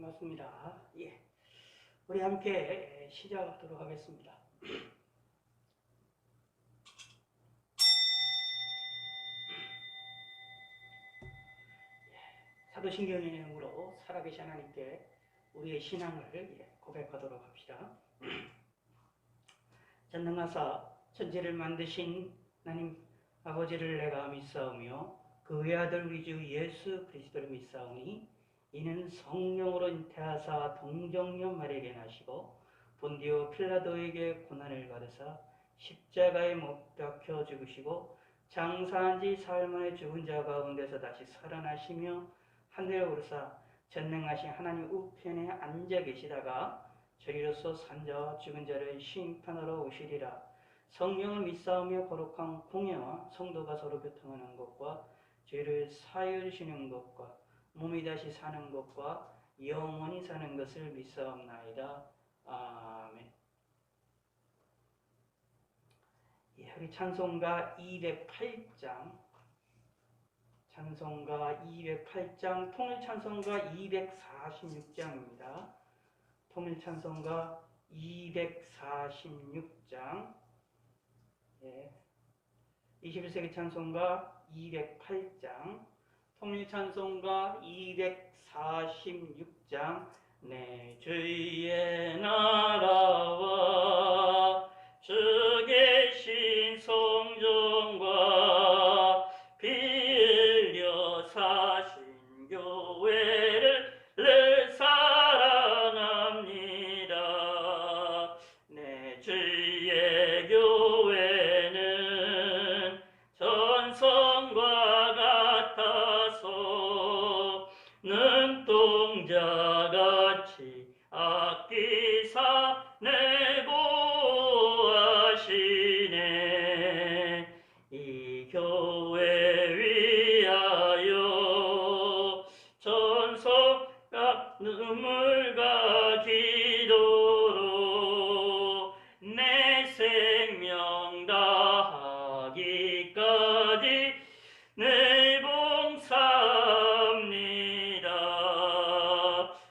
반갑습니다. 예, 우리 함께 시작하도록 하겠습니다. 사도신경의 내용으로 살아계신 하나님께 우리의 신앙을 고백하도록 합시다. 전능하사 천지를 만드신 하나님 아버지를 내가 믿사오며 그 외아들 우리 주 예수 그리스도를 믿사오니 이는 성령으로 잉태하사 동정녀 마리아에게 나시고 본디오 필라도에게 고난을 받으사 십자가에 못 박혀 죽으시고 장사한 지 사흘 만에 죽은 자 가운데서 다시 살아나시며 하늘에 오르사 전능하신 하나님 우편에 앉아 계시다가 저리로서 산 자와 죽은 자를 심판하러 오시리라. 성령을 믿사오며 거룩한 공예와 성도가 서로 교통하는 것과 죄를 사하여 주시는 것과 몸이 다시 사는 것과 영원히 사는 것을 믿사옵나이다. 아멘. 우리 찬송가 208장, 통일 찬송가 246장입니다. 통일 찬송가 246장, 21세기 찬송가 208장, 통일 찬송가 246장. 내 주의 나라와 주 계신 성전과 피 흘려 사신 교회를 늘 사랑합니다. 내 주의 교회는 전성과 같아서 눈동자같이 아끼사 내보하시네. 이 교회 위하여 전성과 눈물과 기도로 내 생명 다하기까지 늘 봉사합니다.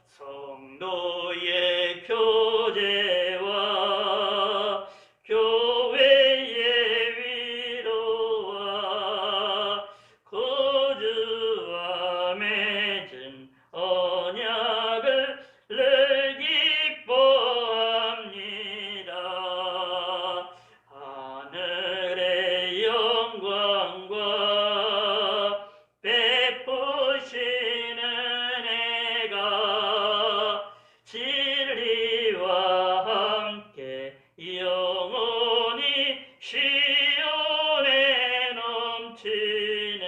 성도의 교제와 교회의 위로와 거주와 맺은 언약을 늘 기뻐합니다. 하늘의 영광과 베푸시는 은혜가 진리와 함께 영원히 시온에 넘치네.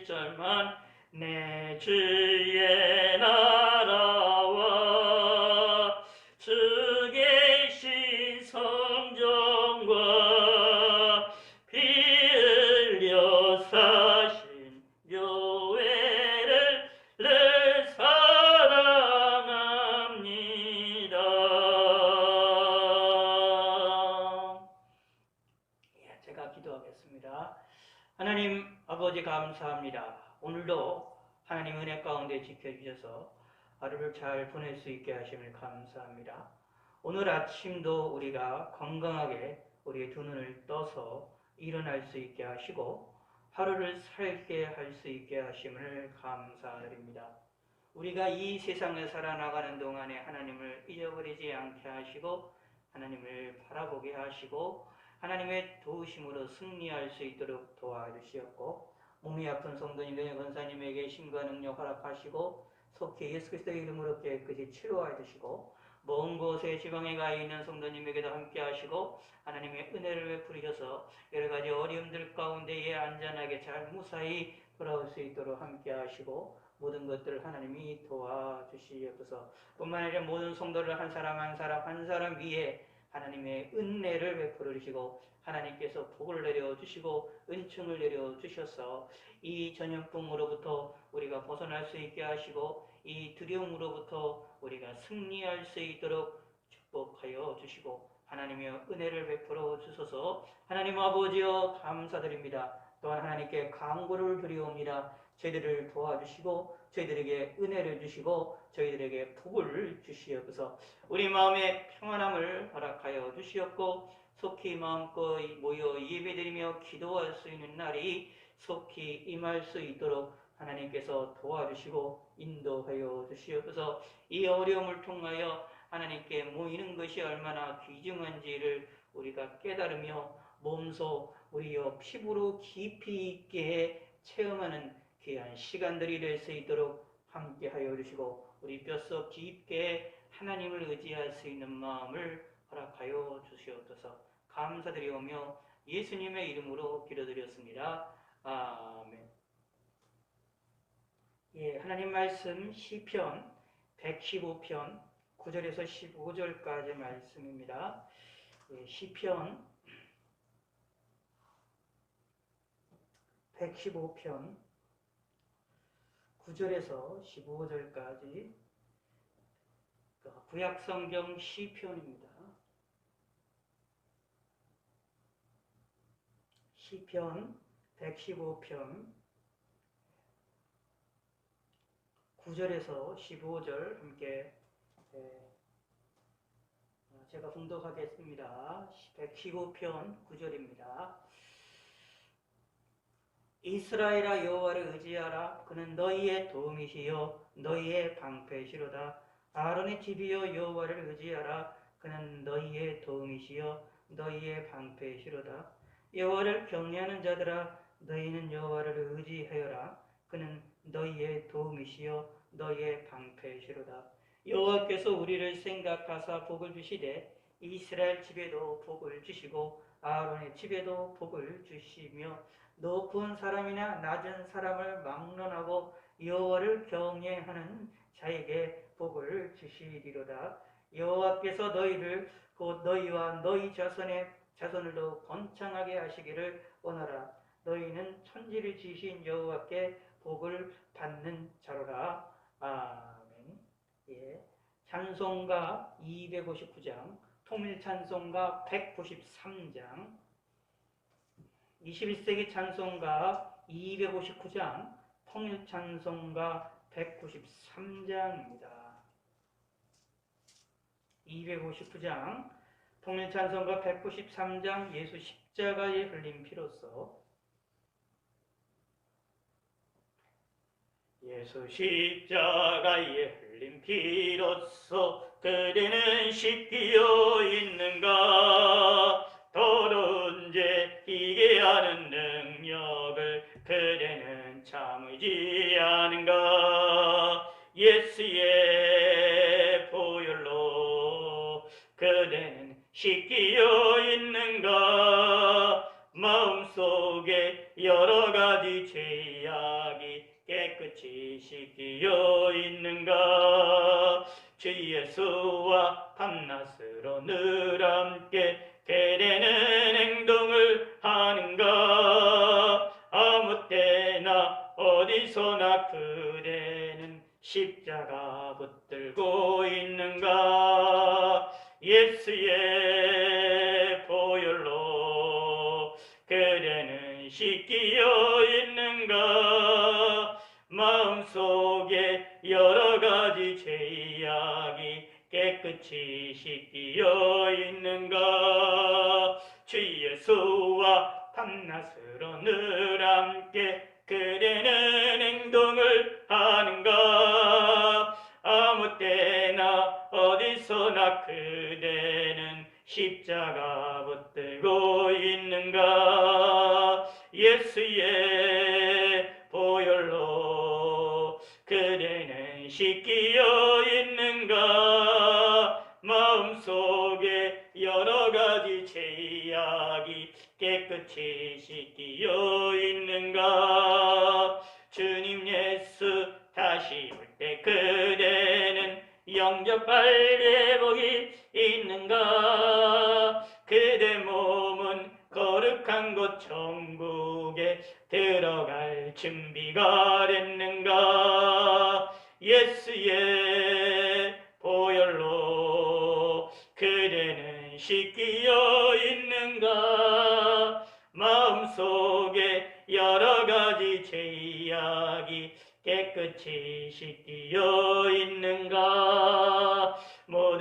1절만. 내 주의 나라와 주 계신 성전과 피 흘려 사신 교회를 늘 사랑합니다. 제가 기도하겠습니다. 하나님 아버지 감사합니다. 오늘도 하나님 은혜 가운데 지켜주셔서 하루를 잘 보낼 수 있게 하심을 감사합니다. 오늘 아침도 우리가 건강하게 우리의 두 눈을 떠서 일어날 수 있게 하시고 하루를 살게 할 수 있게 하심을 감사드립니다. 우리가 이 세상을 살아나가는 동안에 하나님을 잊어버리지 않게 하시고 하나님을 바라보게 하시고 하나님의 도우심으로 승리할 수 있도록 도와주시었고 몸이 아픈 성도님, 권사님에게 힘과 능력 허락하시고 속히 예수 그리스도의 이름으로 깨끗이 치료하여 주시고 먼 곳에 지방에 가 있는 성도님에게도 함께 하시고 하나님의 은혜를 베풀으셔서 여러 가지 어려움들 가운데에 안전하게 잘 무사히 돌아올 수 있도록 함께 하시고 모든 것들을 하나님이 도와주시옵소서. 뿐만 아니라 모든 성도를 한 사람 한 사람 위에 하나님의 은혜를 베풀어 주시고 하나님께서 복을 내려주시고 은총을 내려주셔서 이 전염병으로부터 우리가 벗어날 수 있게 하시고 이 두려움으로부터 우리가 승리할 수 있도록 축복하여 주시고 하나님의 은혜를 베풀어 주셔서 하나님 아버지여 감사드립니다. 또한 하나님께 간구를 드리옵니다. 저희들을 도와주시고 저희들에게 은혜를 주시고 저희들에게 복을 주시옵소서. 우리 마음의 평안함을 허락하여 주시옵고 속히 마음껏 모여 예배드리며 기도할 수 있는 날이 속히 임할 수 있도록 하나님께서 도와주시고 인도하여 주시옵소서. 이 어려움을 통하여 하나님께 모이는 것이 얼마나 귀중한지를 우리가 깨달으며 몸소 우리의 피부로 깊이 있게 체험하는 귀한 시간들이 될 수 있도록 함께하여 주시고 우리 뼛속 깊게 하나님을 의지할 수 있는 마음을 허락하여 주시옵소서. 감사드리오며 예수님의 이름으로 기도드렸습니다. 아멘. 예, 하나님 말씀 시편 115편 9절에서 15절까지 말씀입니다. 예, 시편 115편 9절에서 15절까지 구약성경 시편입니다. 시편 115편 9절에서 15절 함께 제가 봉독하겠습니다. 115편 9절입니다. 이스라엘아 여호와를 의지하라. 그는 너희의 도움이시요 너희의 방패시로다. 아론의 집이여 여호와를 의지하라. 그는 너희의 도움이시요 너희의 방패시로다. 여호와를 경외하는 자들아 너희는 여호와를 의지하여라. 그는 너희의 도움이시요 너희의 방패시로다. 여호와께서 우리를 생각하사 복을 주시되 이스라엘 집에도 복을 주시고 아론의 집에도 복을 주시며 높은 사람이나 낮은 사람을 막론하고 여호와를 경외하는 자에게 복을 주시리로다. 여호와께서 너희를 곧 너희와 너희 자손을도 번창하게 하시기를 원하라. 너희는 천지를 지으신 여호와께 복을 받는 자로라. 아멘. 예. 찬송가 259장, 통일찬송가 193장, 21세기 찬송가 259장, 통일찬송가 193장입니다. 259장, 통일찬송가 193장, 예수 십자가에 흘린 피로써 예수 십자가에 흘린 피로써 그대는 씻기어 있는가. 더러운 죄 이게 하는 능력을 그대는 참으지 않은가. 예수의 보혈로 그대는 씻기어 있는가. 마음속에 여러 가지 죄악이 깨끗이 씻기어 있는가. 주 예수와 밤낮으로 늘 함께 그대는 행동을 하는가. 아무 때나 어디서나 그대는 십자가 붙들고 있는가. 예수의 보혈로 그대는 씻기어 있는가. 마음속에 여러 가지 죄악이 깨끗이 씻기어 있는가. 주 예수와 밤낮으로 늘 함께 그대는 행동을 하는가. 아무 때나 어디서나 그대는 십자가 붙들고 있는가. 예수의 보혈로 그대는 씻기어 있는가. 마음속에 여러 가지 죄악이 깨끗이 씻기어 있는가. 주님 예수 다시 올 때 그대는 영접할 예복이 있는가. 그대 몸은 거룩한 곳 천국에 들어갈 준비가 됐는가. 예수의 보혈로 그대는 씻기어 있는가. 마음속에 여러 가지 죄악이 깨끗이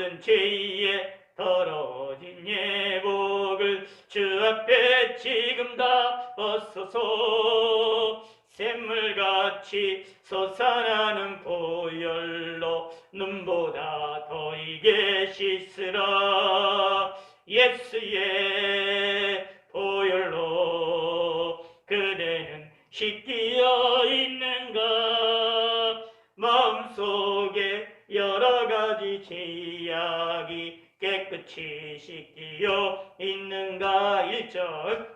모든 죄에 더러워진 예복을 주 앞에 지금 다 벗소서. 샘물같이 솟아나는 보혈로 눈보다 더 이게 씻으라. 예수의 보혈로 그대는 씻기어 있는가. 마음속에 여러 가지 죄악이 깨끗이 씻기어 있는가. 1절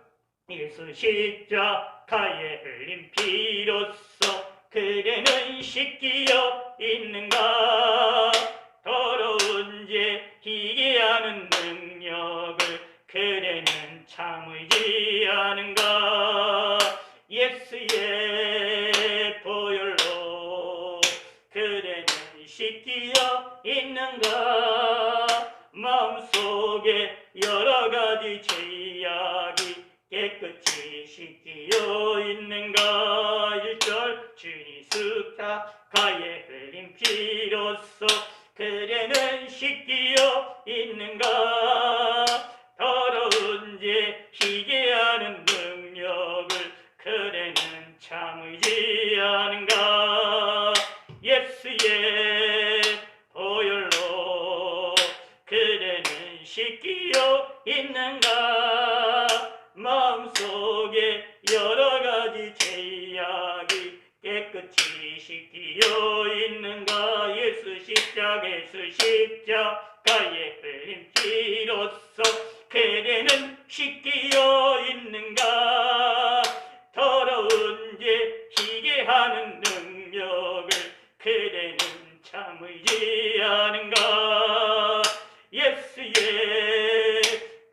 예수 십자가에 흘린 피로써 그대는 씻기어 있는가. 더러운 죄 희게 하는 능력을 그대는 참 의지하는가. 예수의 보혈로 그대는 씻기어 있는가. 마음속에 여러 가지 죄악이 깨끗이 씻기어 있는가. 1절 주님 십자가에 흘린 피로써 그대는 씻기어 있는가. 더러운 죄 희게 하는 능력을 그대는 참 의지하는가. 예수의 보혈로 그대는 씻기어 있는가. 마음속에 여러 가지 죄악이 깨끗이 씻기어 있는가. 예수 십자가에 흘린 피로써 그대는 씻기어 있는가. 더러운 죄 희게 하는 능력을 그대는 참 의지하는가. 예수의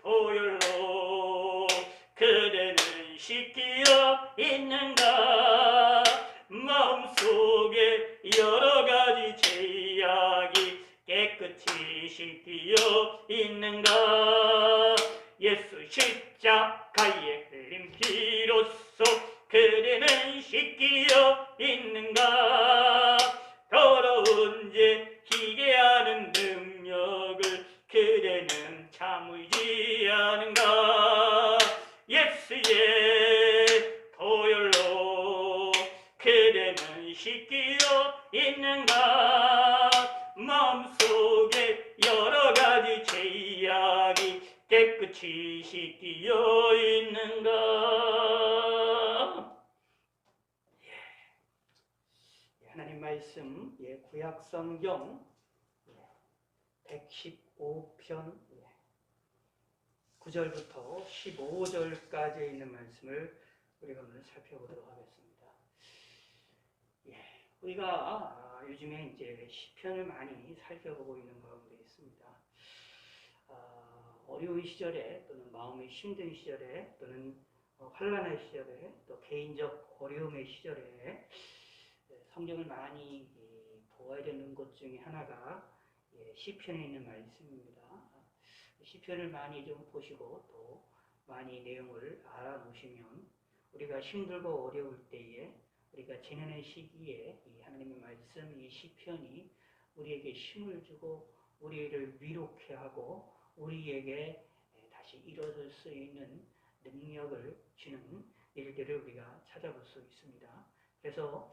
보혈로 그대는 씻기어 있는가. 마음속에 여러 가지 죄악이 깨끗이 씻기어 있는가. 예수 십자가에 흘린 피로써 그대는 씻기어 있는가. 더러운 죄 희게 하는 능력을 그대는 참 의지하는가. 예수의 보혈로 그대는 씻기어 있는가. 마음속에 여러 가지 죄악이 깨끗이 씻기어 있는가. 하나님 말씀, 구약 성경 115편 9절부터 15절까지 있는 말씀을 우리가 오늘 살펴보도록 하겠습니다. 우리가 요즘에 이제 시편을 많이 살펴보고 있는 가운데 있습니다. 어려운 시절에 또는 마음이 힘든 시절에 또는 환난의 시절에 또 개인적 어려움의 시절에 성경을 많이 보아야 되는 것 중에 하나가 시편에 있는 말씀입니다. 시편을 많이 좀 보시고 또 많이 내용을 알아놓으시면 우리가 힘들고 어려울 때에 우리가 지내는 시기에 이 하나님의 말씀, 이 시편이 우리에게 힘을 주고 우리를 위로케 하고 우리에게 다시 일어설 수 있는 능력을 주는 일들을 우리가 찾아볼 수 있습니다. 그래서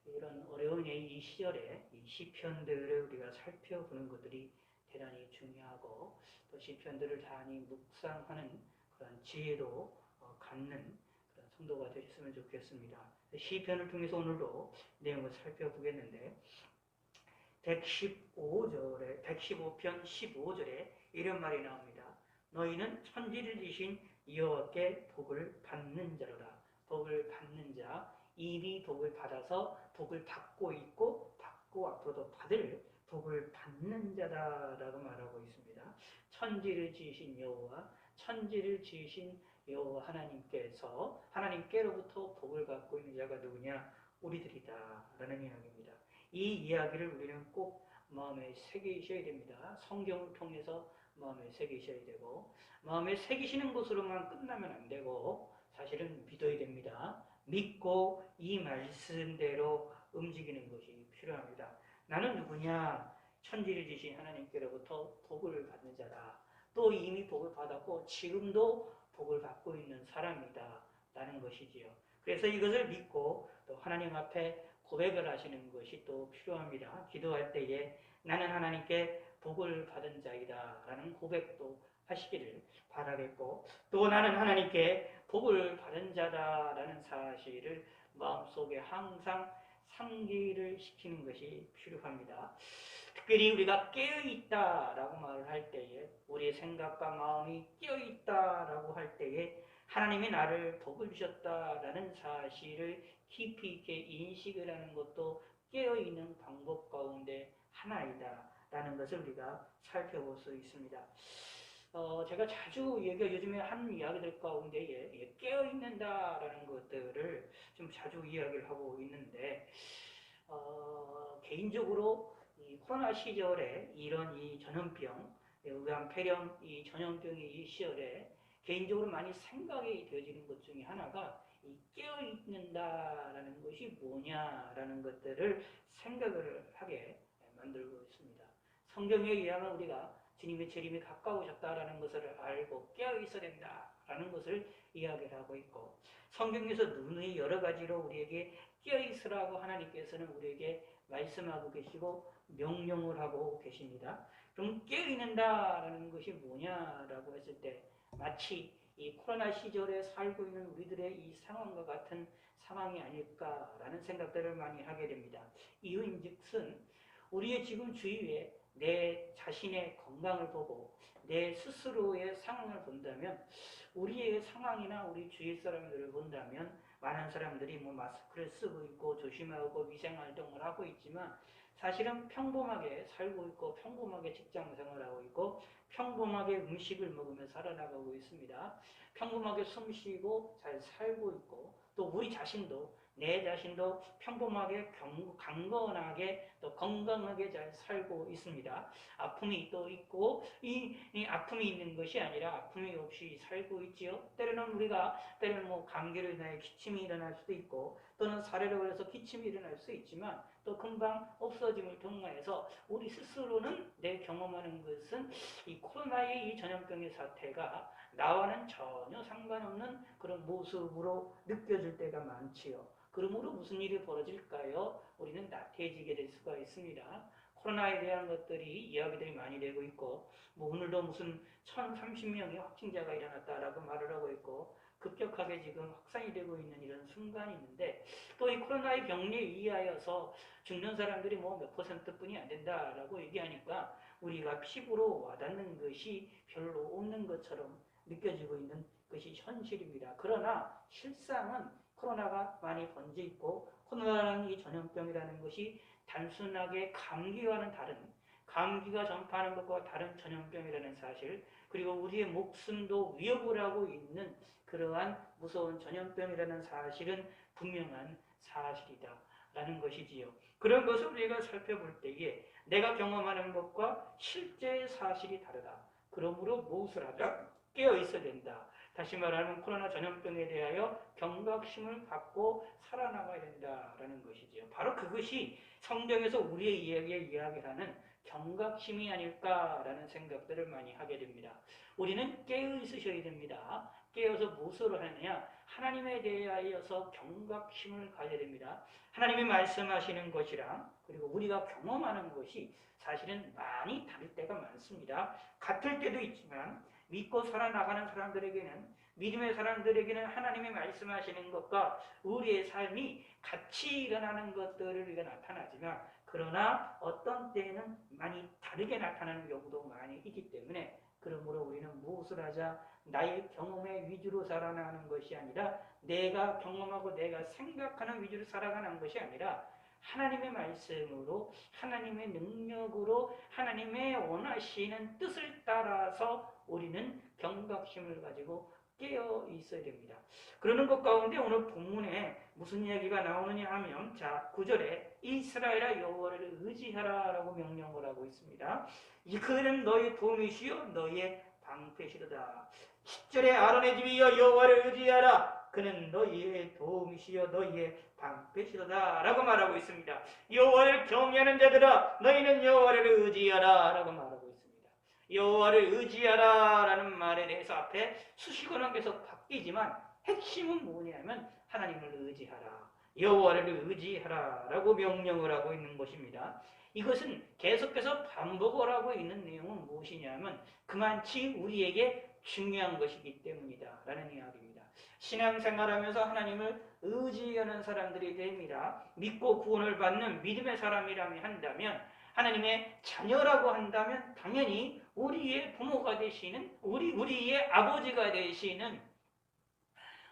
이런 어려운 이 시절에 이 시편들을 우리가 살펴보는 것들이 대단히 중요하고 또 시편들을 많이 묵상하는 그런 지혜도 갖는 그런 성도가 되셨으면 좋겠습니다. 시편을 통해서 오늘도 내용을 살펴보겠는데 115편 15절에 이런 말이 나옵니다. 너희는 천지를 지신 여호와께 복을 받는 자로다. 복을 받는 자, 이미 복을 받아서 복을 받고 있고 받고 앞으로도 받을 복을 받는 자다라고 말하고 있습니다. 천지를 지으신 여호와, 천지를 지으신 여호와 하나님께로부터 복을 받고 있는 자가 누구냐? 우리들이다라는 이야기입니다. 이 이야기를 우리는 꼭 마음에 새기셔야 됩니다. 성경을 통해서 마음에 새기셔야 되고 마음에 새기시는 것으로만 끝나면 안 되고 사실은 믿어야 됩니다. 믿고 이 말씀대로 움직이는 것이 필요합니다. 나는 누구냐? 천지를 지신 하나님께로부터 복을 받는 자다. 또 이미 복을 받았고 지금도 복을 받고 있는 사람이다 라는 것이지요. 그래서 이것을 믿고 또 하나님 앞에 고백을 하시는 것이 또 필요합니다. 기도할 때에 나는 하나님께 복을 받은 자이다 라는 고백도 하시기를 바라겠고, 또 나는 하나님께 복을 받은 자다 라는 사실을 마음속에 항상 상기를 시키는 것이 필요합니다. 특별히 우리가 깨어있다라고 말을 할 때에, 우리의 생각과 마음이 깨어있다라고 할 때에 하나님이 나를 복을 주셨다라는 사실을 깊이 있게 인식을 하는 것도 깨어있는 방법 가운데 하나이다 라는 것을 우리가 살펴볼 수 있습니다. 제가 자주 요즘에 하는 이야기들 가운데 깨어있는다라는 것들을 좀 자주 이야기를 하고 있는데, 개인적으로 이 코로나 시절에 이런 이 전염병, 의암폐렴 이 전염병의 이 시절에 개인적으로 많이 생각이 되어지는 것 중에 하나가 이 깨어있는다라는 것이 뭐냐라는 것들을 생각을 하게 만들고 있습니다. 성경에 의하면 우리가 주님의 재림이 가까우셨다라는 것을 알고 깨어있어야 된다라는 것을 이야기를 하고 있고, 성경에서 누누이 여러 가지로 우리에게 깨어있으라고 하나님께서는 우리에게 말씀하고 계시고 명령을 하고 계십니다. 그럼 깨어있는다라는 것이 뭐냐라고 했을 때, 마치 이 코로나 시절에 살고 있는 우리들의 이 상황과 같은 상황이 아닐까라는 생각들을 많이 하게 됩니다. 이유인즉슨 우리의 지금 주위에 내 자신의 건강을 보고 내 스스로의 상황을 본다면, 우리의 상황이나 우리 주위 사람들을 본다면 많은 사람들이 뭐 마스크를 쓰고 있고 조심하고 위생활동을 하고 있지만, 사실은 평범하게 살고 있고 평범하게 직장 생활하고 있고 평범하게 음식을 먹으며 살아나가고 있습니다. 평범하게 숨쉬고 잘 살고 있고, 또 우리 자신도 내 자신도 평범하게 강건하게 또 건강하게 잘 살고 있습니다. 아픔이 또 있고 이 아픔이 있는 것이 아니라 아픔이 없이 살고 있지요. 때로는 우리가 뭐 감기로 인하여 기침이 일어날 수도 있고, 또는 사례로 걸려서 기침이 일어날 수 있지만 또 금방 없어짐을 통해서 우리 스스로는 내 경험하는 것은 이 코로나의 이 전염병의 사태가 나와는 전혀 상관없는 그런 모습으로 느껴질 때가 많지요. 그러므로 무슨 일이 벌어질까요? 우리는 나태해지게 될 수가 있습니다. 코로나에 대한 것들이 이야기들이 많이 되고 있고, 뭐 오늘도 무슨 1030명의 확진자가 일어났다라고 말을 하고 있고, 급격하게 지금 확산이 되고 있는 이런 순간이 있는데, 또 이 코로나의 병리에 의하여서 죽는 사람들이 뭐 몇 %뿐이 안 된다라고 얘기하니까 우리가 피부로 와닿는 것이 별로 없는 것처럼 느껴지고 있는 것이 현실입니다. 그러나 실상은 코로나가 많이 번져 있고, 코로나라는 이 전염병이라는 것이 단순하게 감기와는 다른, 감기가 전파하는 것과 다른 전염병이라는 사실, 그리고 우리의 목숨도 위협을 하고 있는 그러한 무서운 전염병이라는 사실은 분명한 사실이다 라는 것이지요. 그런 것을 우리가 살펴볼 때에 내가 경험하는 것과 실제의 사실이 다르다. 그러므로 무엇을 하자? 깨어 있어야 된다. 다시 말하면 코로나 전염병에 대하여 경각심을 갖고 살아나가야 된다라는 것이지요. 바로 그것이 성경에서 우리의 이야기에 이야기하는 경각심이 아닐까라는 생각들을 많이 하게 됩니다. 우리는 깨어 있으셔야 됩니다. 깨어서 무엇을 하느냐? 하나님에 대하여서 경각심을 가져야 됩니다. 하나님이 말씀하시는 것이랑 그리고 우리가 경험하는 것이 사실은 많이 다를 때가 많습니다. 같을 때도 있지만 믿고 살아나가는 사람들에게는, 믿음의 사람들에게는 하나님이 말씀하시는 것과 우리의 삶이 같이 일어나는 것들을 우리가 나타나지만, 그러나 어떤 때에는 많이 다르게 나타나는 경우도 많이 있기 때문에, 그러므로 우리는 무엇을 하자? 나의 경험의 위주로 살아가는 것이 아니라, 내가 경험하고 내가 생각하는 위주로 살아가는 것이 아니라 하나님의 말씀으로, 하나님의 능력으로, 하나님의 원하시는 뜻을 따라서 우리는 경각심을 가지고 깨어 있어야 됩니다. 그러는 것 가운데 오늘 본문에 무슨 이야기가 나오느냐 하면, 자 9절에 이스라엘아 여호와를 의지하라 라고 명령을 하고 있습니다. 그는 너의 도움이시요 너의 방패시로다. 10절에 아론의 집이여 여호와를 의지하라. 그는 너희의 도움이시여 너희의 방패시로다 라고 말하고 있습니다. 여호와를 경외하는 자들아 너희는 여호와를 의지하라 라고 말하고 있습니다. 여호와를 의지하라 라는 말에 대해서 앞에 수식어는 계속 바뀌지만 핵심은 뭐냐면 하나님을 의지하라, 여호와를 의지하라 라고 명령을 하고 있는 것입니다. 이것은 계속해서 반복을 하고 있는 내용은 무엇이냐면 그만치 우리에게 중요한 것이기 때문이다 라는 이야기입니다. 신앙생활하면서 하나님을 의지하는 사람들이 됩니다. 믿고 구원을 받는 믿음의 사람이라면 한다면, 하나님의 자녀라고 한다면 당연히 우리의 부모가 되시는, 우리의 아버지가 되시는,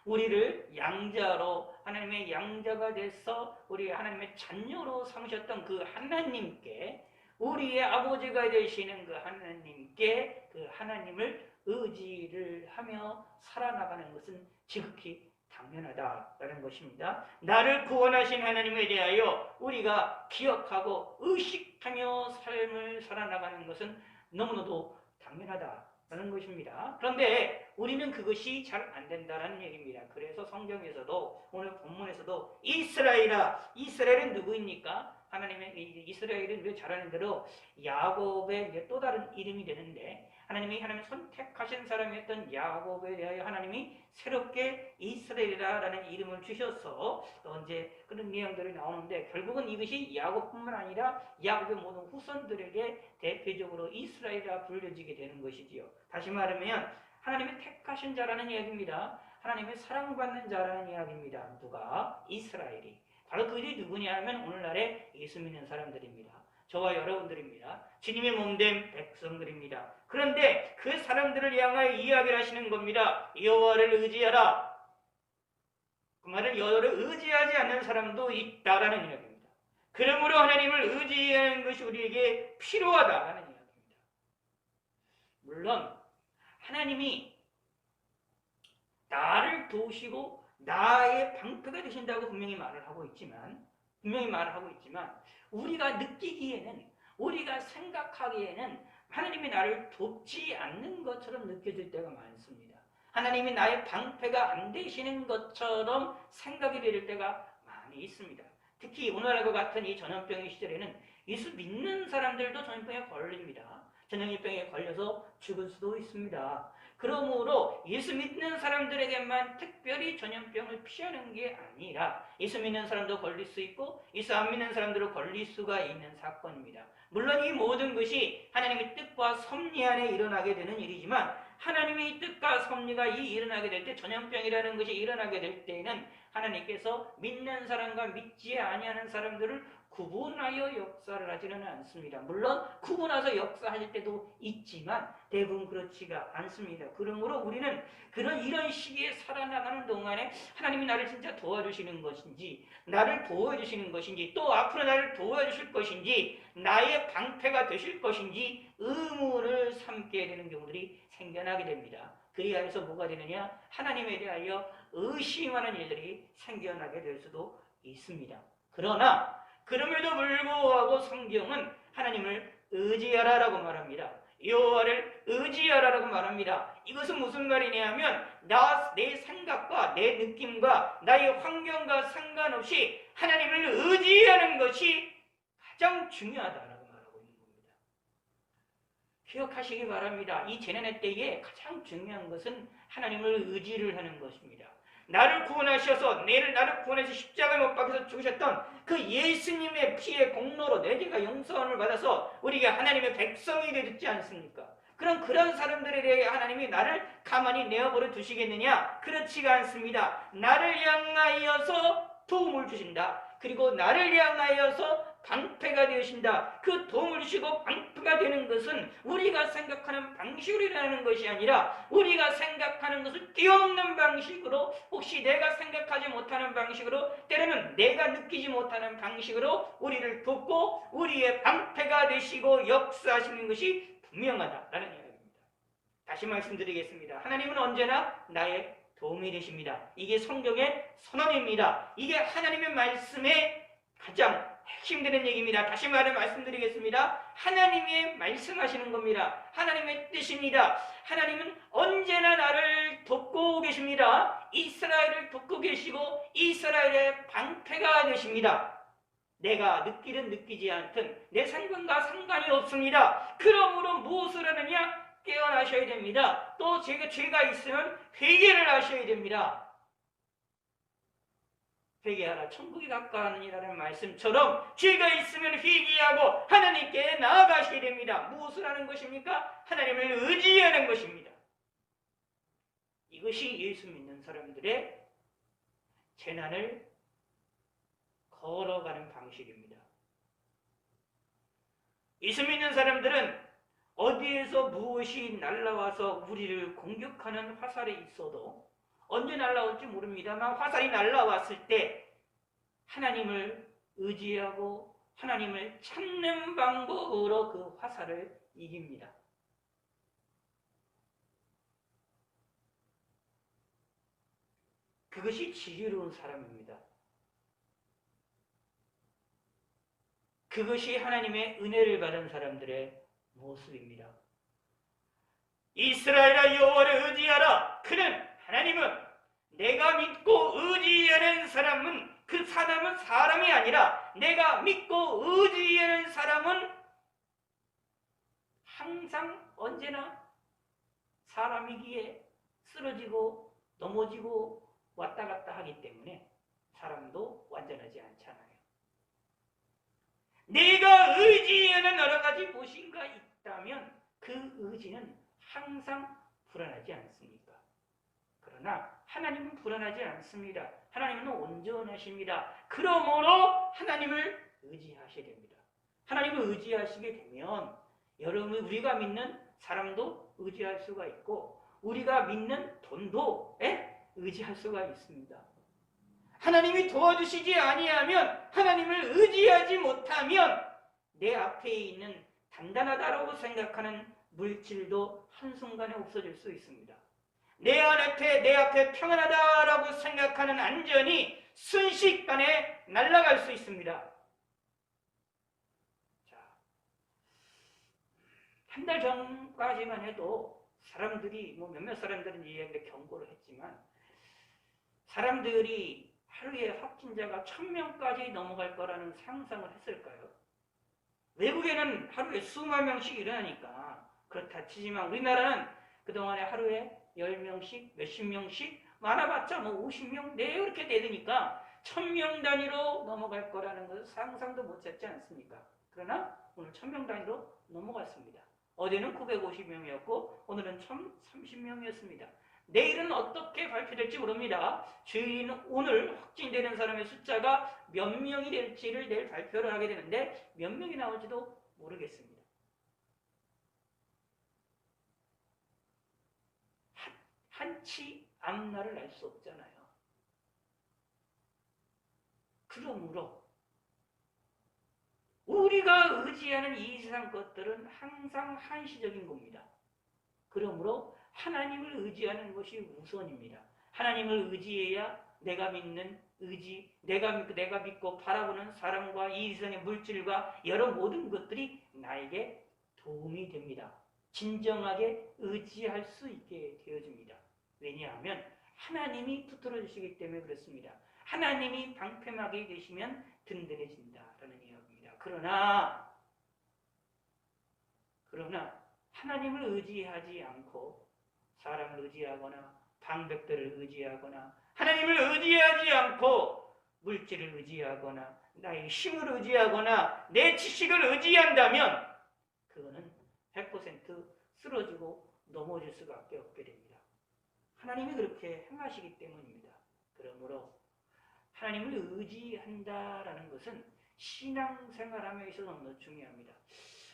우리를 양자로 하나님의 양자가 돼서 우리 하나님의 자녀로 삼으셨던 그 하나님께, 우리의 아버지가 되시는 그 하나님께, 그 하나님을 의지를 하며 살아나가는 것은 지극히 당연하다라는 것입니다. 나를 구원하신 하나님에 대하여 우리가 기억하고 의식하며 삶을 살아나가는 것은 너무나도 당연하다라는 것입니다. 그런데 우리는 그것이 잘 안 된다는 얘기입니다. 그래서 성경에서도, 오늘 본문에서도 이스라엘아, 이스라엘은 누구입니까? 하나님의 이스라엘은 우리가 잘 아는 대로 야곱의 또 다른 이름이 되는데, 하나님 선택하신 사람이었던 야곱에 대하여 하나님이 새롭게 이스라엘이라는 이름을 주셔서 또 이제 그런 내용들이 나오는데, 결국은 이것이 야곱뿐만 아니라 야곱의 모든 후손들에게 대표적으로 이스라엘이라 불려지게 되는 것이지요. 다시 말하면 하나님의 택하신 자라는 이야기입니다. 하나님의 사랑받는 자라는 이야기입니다. 누가? 이스라엘이. 바로 그들이 누구냐 하면 오늘날의 예수 믿는 사람들입니다. 저와 여러분들입니다. 주님의 몸된 백성들입니다. 그런데 그 사람들을 향하여 이야기를 하시는 겁니다. 여호와를 의지하라. 그 말은 여호와를 의지하지 않는 사람도 있다라는 이야기입니다. 그러므로 하나님을 의지하는 것이 우리에게 필요하다라는 이야기입니다. 물론 하나님이 나를 도우시고 나의 방패가 되신다고 분명히 말을 하고 있지만 우리가 느끼기에는, 우리가 생각하기에는 하나님이 나를 돕지 않는 것처럼 느껴질 때가 많습니다. 하나님이 나의 방패가 안 되시는 것처럼 생각이 될 때가 많이 있습니다. 특히 오늘날과 같은 이 전염병의 시절에는 예수 믿는 사람들도 전염병에 걸립니다. 전염병에 걸려서 죽을 수도 있습니다. 그러므로 예수 믿는 사람들에게만 특별히 전염병을 피하는 게 아니라 예수 믿는 사람도 걸릴 수 있고 예수 안 믿는 사람들도 걸릴 수가 있는 사건입니다. 물론 이 모든 것이 하나님의 뜻과 섭리 안에 일어나게 되는 일이지만, 하나님의 뜻과 섭리가 일어나게 될 때, 전염병이라는 것이 일어나게 될 때에는 하나님께서 믿는 사람과 믿지 아니하는 사람들을 구분하여 역사를 하지는 않습니다. 물론 구분해서 역사할 때도 있지만 대부분 그렇지가 않습니다. 그러므로 우리는 이런 시기에 살아나가는 동안에 하나님이 나를 진짜 도와주시는 것인지, 나를 보호해주시는 것인지, 또 앞으로 나를 도와주실 것인지, 나의 방패가 되실 것인지 의문을 삼게 되는 경우들이 생겨나게 됩니다. 그리하여서 뭐가 되느냐? 하나님에 대하여 의심하는 일들이 생겨나게 될 수도 있습니다. 그러나 그럼에도 불구하고 성경은 하나님을 의지하라라고 말합니다. 여호와를 의지하라라고 말합니다. 이것은 무슨 말이냐 하면 내 생각과 내 느낌과 나의 환경과 상관없이 하나님을 의지하는 것이 가장 중요하다라고 말하고 있는 겁니다. 기억하시기 바랍니다. 이 재난의 때에 가장 중요한 것은 하나님을 의지를 하는 것입니다. 나를 구원하셔서, 나를 구원해서 십자가에 못 박혀서 죽으셨던 그 예수님의 피의 공로로 내 죄가 용서함을 받아서 우리가 하나님의 백성이 되지 않습니까? 그럼 그런 사람들에 대해 하나님이 나를 가만히 내어버려 두시겠느냐? 그렇지가 않습니다. 나를 향하여서 도움을 주신다. 그리고 나를 향하여서 방패가 되신다. 그 도움을 주시고 방패가 되는 것은 우리가 생각하는 방식으로 일어나는 것이 아니라 우리가 생각하는 것을 뛰어넘는 방식으로, 혹시 내가 생각하지 못하는 방식으로, 때로는 내가 느끼지 못하는 방식으로 우리를 돕고 우리의 방패가 되시고 역사하시는 것이 분명하다라는 이야기입니다. 다시 말씀드리겠습니다. 하나님은 언제나 나의 도움이 되십니다. 이게 성경의 선언입니다. 이게 하나님의 말씀의 가장 핵심되는 얘기입니다. 다시 말씀드리겠습니다. 하나님이 말씀하시는 겁니다. 하나님의 뜻입니다. 하나님은 언제나 나를 돕고 계십니다. 이스라엘을 돕고 계시고 이스라엘의 방패가 되십니다. 내가 느끼든 느끼지 않든 내 상관과 상관이 없습니다. 그러므로 무엇을 하느냐? 깨어나셔야 됩니다. 또 죄가 있으면 회개를 하셔야 됩니다. 회개하라 천국이 가까우니라는 말씀처럼 죄가 있으면 회개하고 하나님께 나아가셔야 됩니다. 무엇을 하는 것입니까? 하나님을 의지하는 것입니다. 이것이 예수 믿는 사람들의 재난을 걸어가는 방식입니다. 예수 믿는 사람들은 어디에서 무엇이 날라와서 우리를 공격하는 화살이 있어도 언제 날라올지 모릅니다만 화살이 날라왔을 때 하나님을 의지하고 하나님을 찾는 방법으로 그 화살을 이깁니다. 그것이 지혜로운 사람입니다. 그것이 하나님의 은혜를 받은 사람들의 모습입니다. 이스라엘아 여호와를 의지하라. 그는 하나님은 내가 믿고 의지하는 사람은 그 사람은 사람이 아니라 내가 믿고 의지하는 사람은 항상 언제나 사람이기에 쓰러지고 넘어지고 왔다 갔다 하기 때문에 사람도 완전하지 않잖아요. 내가 의지하는 여러 가지 무엇인가 있다면 그 의지는 항상 불안하지 않습니까? 그러나 하나님은 불안하지 않습니다. 하나님은 온전하십니다. 그러므로 하나님을 의지하셔야 됩니다. 하나님을 의지하시게 되면 여러분 우리가 믿는 사람도 의지할 수가 있고 우리가 믿는 돈도 의지할 수가 있습니다. 하나님이 도와주시지 아니하면 하나님을 의지하지 못하면 내 앞에 있는 단단하다라고 생각하는 물질도 한순간에 없어질 수 있습니다. 내 앞에 평안하다라고 생각하는 안전이 순식간에 날아갈 수 있습니다. 자, 한 달 전까지만 해도 사람들이 몇몇 사람들은 이야기를 경고를 했지만 사람들이 하루에 확진자가 1000명까지 넘어갈 거라는 상상을 했을까요? 외국에는 하루에 수만 명씩 일어나니까 그렇다 치지만 우리나라는 그동안에 하루에 10명씩 몇십 명씩 많아봤자 50명 이렇게 되니까 1000명 단위로 넘어갈 거라는 것을 상상도 못했지 않습니까? 그러나 오늘 1000명 단위로 넘어갔습니다. 어제는 950명이었고 오늘은 1030명이었습니다. 내일은 어떻게 발표될지 모릅니다. 주일은 오늘 확진되는 사람의 숫자가 몇 명이 될지를 내일 발표를 하게 되는데 몇 명이 나올지도 모르겠습니다. 한치 앞날을 알 수 없잖아요. 그러므로 우리가 의지하는 이 세상 것들은 항상 한시적인 겁니다. 그러므로 하나님을 의지하는 것이 우선입니다. 하나님을 의지해야 내가 믿는 의지, 내가 믿고 바라보는 사람과 이 세상의 물질과 여러 모든 것들이 나에게 도움이 됩니다. 진정하게 의지할 수 있게 되어집니다. 왜냐하면 하나님이 붙들어 주시기 때문에 그렇습니다. 하나님이 방패막이 되시면 든든해진다라는 이야기입니다. 그러나 하나님을 의지하지 않고 사람을 의지하거나 방백들을 의지하거나 하나님을 의지하지 않고 물질을 의지하거나 나의 힘을 의지하거나 내 지식을 의지한다면 그거는 100% 쓰러지고 넘어질 수밖에 없게 됩니다. 하나님이 그렇게 행하시기 때문입니다. 그러므로 하나님을 의지한다라는 것은 신앙생활함에 있어서 너무 중요합니다.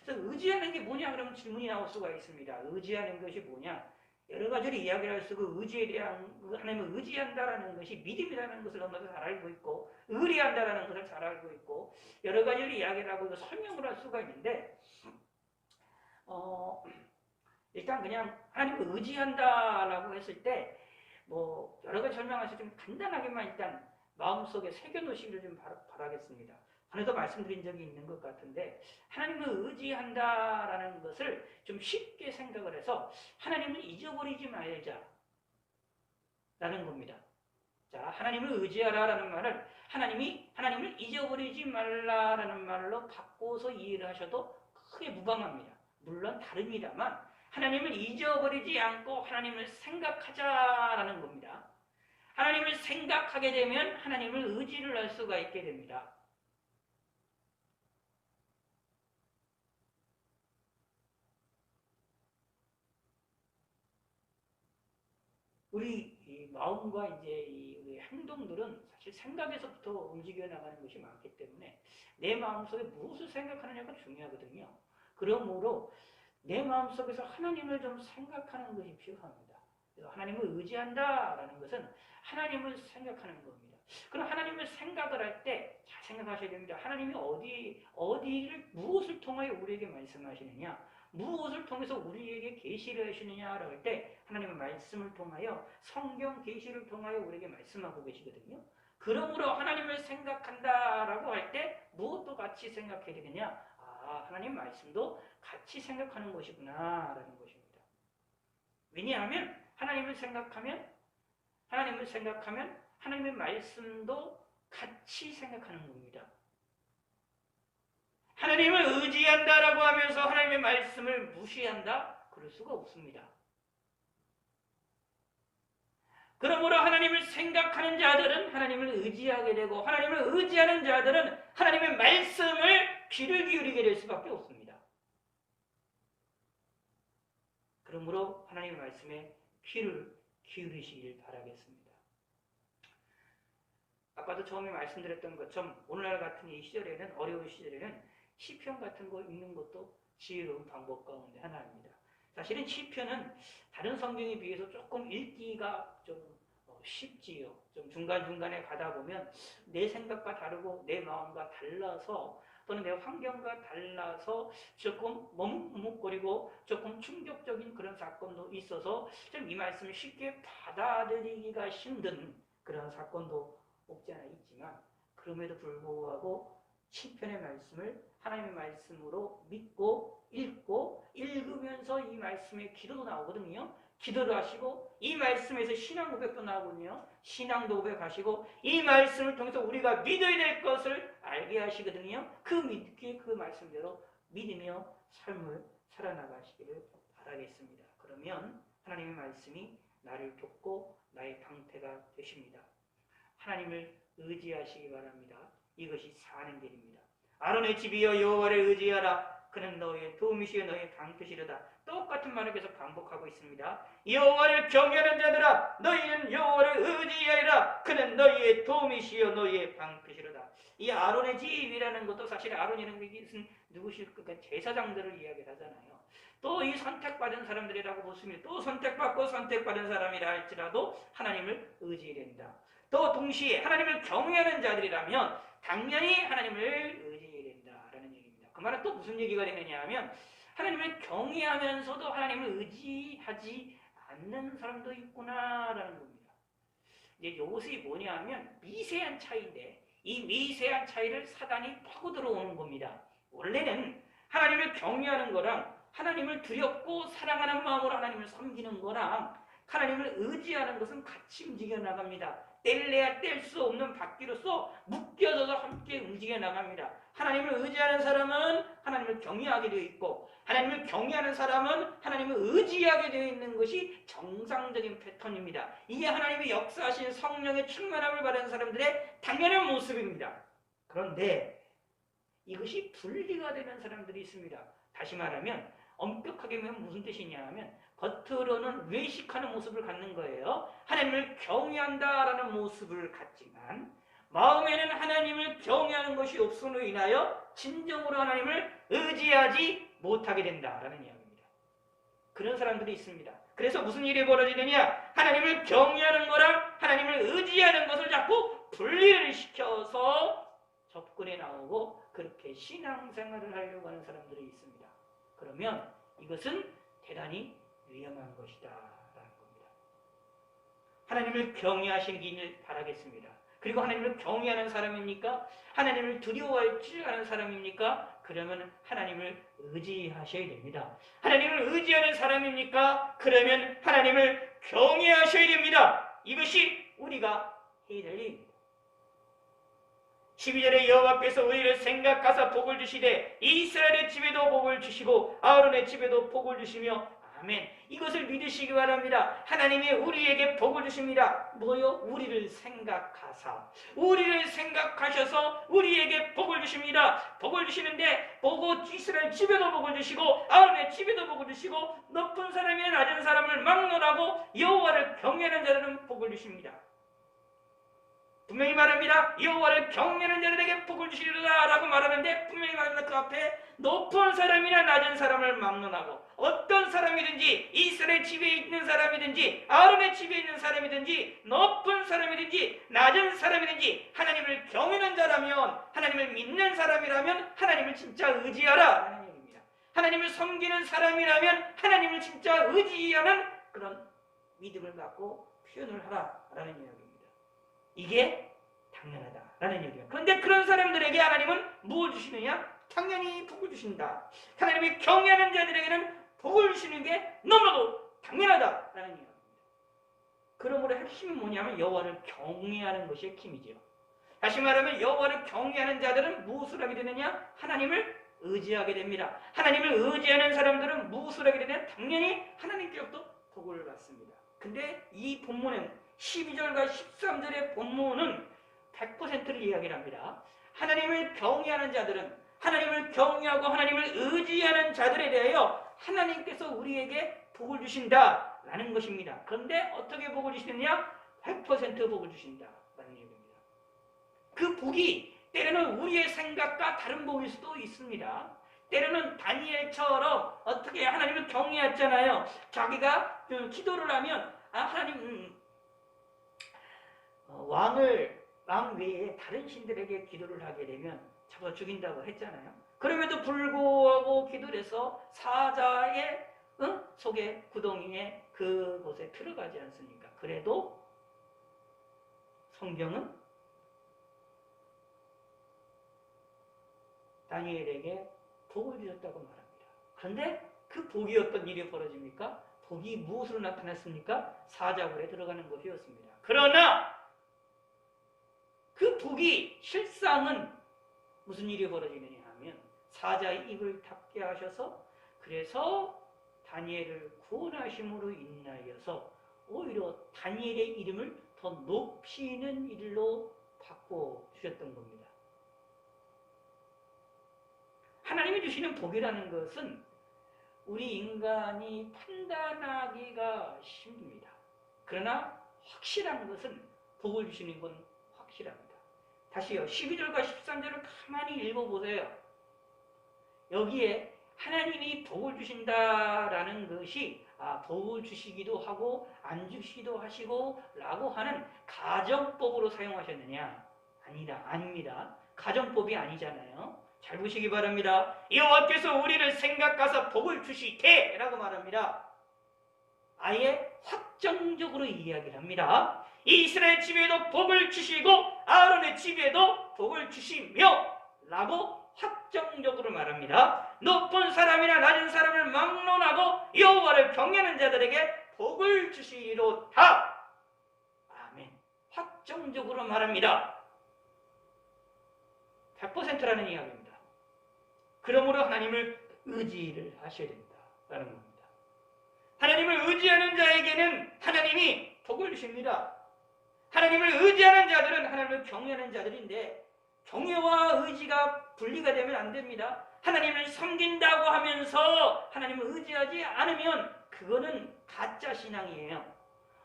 그래서 의지하는 게 뭐냐 그러면 질문이 나올 수가 있습니다. 의지하는 것이 뭐냐? 여러 가지로 이야기를 할 수 있고 의지에 대한 하나님을 의지한다라는 것이 믿음이라는 것을 너무 잘 알고 있고 의리한다라는 것을 잘 알고 있고 여러 가지로 이야기를 하고 설명을 할 수가 있는데 일단 그냥 하나님을 의지한다라고 했을 때 여러 가지 설명할 수 좀 간단하게만 일단 마음속에 새겨놓으시기를 좀 바라겠습니다. 전에도 말씀드린 적이 있는 것 같은데 하나님을 의지한다라는 것을 좀 쉽게 생각을 해서 하나님을 잊어버리지 말자라는 겁니다. 자, 하나님을 의지하라라는 말을 하나님을 잊어버리지 말라라는 말로 바꿔서 이해를 하셔도 크게 무방합니다. 물론 다릅니다만 하나님을 잊어버리지 않고 하나님을 생각하자라는 겁니다. 하나님을 생각하게 되면 하나님을 의지를 할 수가 있게 됩니다. 우리 이 마음과 이제 우리 행동들은 사실 생각에서부터 움직여 나가는 것이 많기 때문에 내 마음속에 무엇을 생각하느냐가 중요하거든요. 그러므로 내 마음속에서 하나님을 좀 생각하는 것이 필요합니다. 그래서 하나님을 의지한다라는 것은 하나님을 생각하는 겁니다. 그럼 하나님을 생각을 할 때 잘 생각하셔야 됩니다. 하나님이 어디를 무엇을 통하여 우리에게 말씀하시느냐, 무엇을 통해서 우리에게 계시를 하시느냐라고 할 때 하나님의 말씀을 통하여 성경 계시를 통하여 우리에게 말씀하고 계시거든요. 그러므로 하나님을 생각한다라고 할 때 무엇도 같이 생각해야 되느냐? 아, 하나님 말씀도 같이 생각하는 것이구나라는 것입니다. 왜냐하면 하나님을 생각하면 하나님의 말씀도 같이 생각하는 겁니다. 하나님을 의지한다라고 하면서 하나님의 말씀을 무시한다? 그럴 수가 없습니다. 그러므로 하나님을 생각하는 자들은 하나님을 의지하게 되고 하나님을 의지하는 자들은 하나님의 말씀을 귀를 기울이게 될 수밖에 없습니다. 그러므로 하나님의 말씀에 귀를 기울이시길 바라겠습니다. 아까도 처음에 말씀드렸던 것처럼 오늘날 같은 이 시절에는, 어려운 시절에는 시편 같은 거 읽는 것도 지혜로운 방법 가운데 하나입니다. 사실은 시편은 다른 성경에 비해서 조금 읽기가 좀 쉽지요. 좀 중간중간에 가다 보면 내 생각과 다르고 내 마음과 달라서 또는 내 환경과 달라서 조금 머뭇머뭇거리고 조금 충격적인 그런 사건도 있어서 좀 이 말씀을 쉽게 받아들이기가 힘든 그런 사건도 없지 않아 있지만 그럼에도 불구하고 시편의 말씀을 하나님의 말씀으로 믿고 읽고 읽으면서 이 말씀에 기도도 나오거든요. 기도를 하시고 이 말씀에서 신앙 고백도 나오거든요. 신앙도 고백하시고 이 말씀을 통해서 우리가 믿어야 될 것을 알게 하시거든요. 그 말씀대로 믿으며 삶을 살아나가시기를 바라겠습니다. 그러면 하나님의 말씀이 나를 돕고 나의 방패가 되십니다. 하나님을 의지하시기 바랍니다. 이것이 사는 길입니다. 아론의 집이여 여호와를 의지하라. 그는 너의 도움이시여 너의 방패시로다. 똑같은 말을 계속 반복하고 있습니다. 여호와를 경외하는 자들아 너희는 여호와를 의지하리라. 그는 너희의 도움이시여 너희의 방패시로다. 이 아론의 집이라는 것도 사실 아론이라는 것은 누구실까? 제사장들을 이야기하잖아요. 또 이 선택받은 사람들이라고 보습니다. 또 선택받고 선택받은 사람이라 할지라도 하나님을 의지해야 된다. 또 동시에 하나님을 경외하는 자들이라면 당연히 하나님을 의지해야 된다라는 얘기입니다. 그 말은 또 무슨 얘기가 되느냐 하면 하나님을 경외하면서도 하나님을 의지하지 않는 사람도 있구나라는 겁니다. 이제 이것이 뭐냐 하면 미세한 차이인데 이 미세한 차이를 사단이 파고 들어오는 겁니다. 원래는 하나님을 경외하는 거랑 하나님을 두렵고 사랑하는 마음으로 하나님을 섬기는 거랑 하나님을 의지하는 것은 같이 움직여 나갑니다. 뗄래야 뗄 수 없는 바퀴로서 묶여져서 함께 움직여 나갑니다. 하나님을 의지하는 사람은 하나님을 경외하게 되어 있고 하나님을 경외하는 사람은 하나님을 의지하게 되어 있는 것이 정상적인 패턴입니다. 이게 하나님의 역사하신 성령의 충만함을 받은 사람들의 당연한 모습입니다. 그런데 이것이 분리가 되는 사람들이 있습니다. 다시 말하면 엄격하게 보면 무슨 뜻이냐 하면 겉으로는 외식하는 모습을 갖는 거예요. 하나님을 경외한다라는 모습을 갖지만 마음에는 하나님을 경외하는 것이 없음으로 인하여 진정으로 하나님을 의지하지 못하게 된다라는 이야기입니다. 그런 사람들이 있습니다. 그래서 무슨 일이 벌어지느냐? 하나님을 경외하는 거랑 하나님을 의지하는 것을 자꾸 분리를 시켜서 접근해 나오고 그렇게 신앙생활을 하려고 하는 사람들이 있습니다. 그러면 이것은 대단히 위험한 것이다 라는 겁니다. 하나님을 경외하시길 바라겠습니다. 그리고 하나님을 경외하는 사람입니까? 하나님을 두려워할 줄 아는 사람입니까? 그러면 하나님을 의지하셔야 됩니다. 하나님을 의지하는 사람입니까? 그러면 하나님을 경외하셔야 됩니다. 이것이 우리가 해야 될 일입니다. 12절에 여호와께서 우리를 생각하사 복을 주시되 이스라엘의 집에도 복을 주시고 아론의 집에도 복을 주시며 아멘. 이것을 믿으시기 바랍니다. 하나님이 우리에게 복을 주십니다. 뭐요? 우리를 생각하사. 우리를 생각하셔서 우리에게 복을 주십니다. 복을 주시는데 이스라엘 집에도 복을 주시고 아론의 집에도 복을 주시고 높은 사람이나 낮은 사람을 막론하고 여호와를 경외하는 자들은 복을 주십니다. 분명히 말합니다. 여호와를 경외하는 자들에게 복을 주시리라 라고 말하는데 분명히 말합니다. 그 앞에 높은 사람이나 낮은 사람을 막론하고 어떤 사람이든지 이스라엘 집에 있는 사람이든지 아론의 집에 있는 사람이든지 높은 사람이든지 낮은 사람이든지 하나님을 경외하는 자라면 하나님을 믿는 사람이라면 하나님을 진짜 의지하라 라는 얘기입니다. 하나님을 섬기는 사람이라면 하나님을 진짜 의지하는 그런 믿음을 갖고 표현을 하라 라는 이야기입니다. 이게 당연하다라는 얘기예요. 그런데 그런 사람들에게 하나님은 무엇을 주시느냐? 당연히 복을 주신다. 하나님이 경외하는 자들에게는 복을 주시는 게 너무나도 당연하다라는 얘기입니다. 그러므로 핵심은 뭐냐면 여호와를 경외하는 것이 핵심이죠. 다시 말하면 여호와를 경외하는 자들은 무엇을 하게 되느냐? 하나님을 의지하게 됩니다. 하나님을 의지하는 사람들은 무엇을 하게 되느냐? 당연히 하나님께로부터 복을 받습니다. 근데 이 본문은 12절과 13절의 본문은 100%를 이야기를 합니다. 하나님을 경외하는 자들은 하나님을 경외하고 하나님을 의지하는 자들에 대하여 하나님께서 우리에게 복을 주신다라는 것입니다. 그런데 어떻게 복을 주시느냐? 100% 복을 주신다라는 얘기입니다. 그 복이 때로는 우리의 생각과 다른 복일 수도 있습니다. 때로는 다니엘처럼 어떻게 하나님을 경외했잖아요. 자기가 기도를 하면 하나님 왕 외에 다른 신들에게 기도를 하게 되면 잡아 죽인다고 했잖아요. 그럼에도 불구하고 기도를 해서 사자의 속에 구덩이에 그곳에 들어가지 않습니까? 그래도 성경은 다니엘에게 복을 주셨다고 말합니다. 그런데 그 복이 어떤 일이 벌어집니까? 복이 무엇으로 나타났습니까? 사자굴에 들어가는 것이었습니다. 그러나 그 복이 실상은 무슨 일이 벌어지느냐 하면 사자의 입을 닫게 하셔서 그래서 다니엘을 구원하심으로 인하여서 오히려 다니엘의 이름을 더 높이는 일로 바꿔주셨던 겁니다. 하나님이 주시는 복이라는 것은 우리 인간이 판단하기가 힘듭니다. 그러나 확실한 것은 복을 주시는 건 확실합니다. 다시요. 12절과 13절을 가만히 읽어보세요. 여기에 하나님이 복을 주신다라는 것이 복을 주시기도 하고 안 주시기도 하시고 라고 하는 가정법으로 사용하셨느냐? 아닙니다. 가정법이 아니잖아요. 잘 보시기 바랍니다. 여호와께서 우리를 생각하사 복을 주시되 라고 말합니다. 아예 확정적으로 이야기를 합니다. 이스라엘 집에도 복을 주시고 아론의 집에도 복을 주시며 라고 확정적으로 말합니다. 높은 사람이나 낮은 사람을 막론하고 여호와를 경외하는 자들에게 복을 주시리로다. 아멘. 확정적으로 말합니다. 100%라는 이야기입니다. 그러므로 하나님을 의지를 하셔야 된다라는 겁니다. 하나님을 의지하는 자에게는 하나님이 복을 주십니다. 하나님을 의지하는 자들은 하나님을 경외하는 자들인데 경외와 의지가 분리가 되면 안 됩니다. 하나님을 섬긴다고 하면서 하나님을 의지하지 않으면 그거는 가짜 신앙이에요.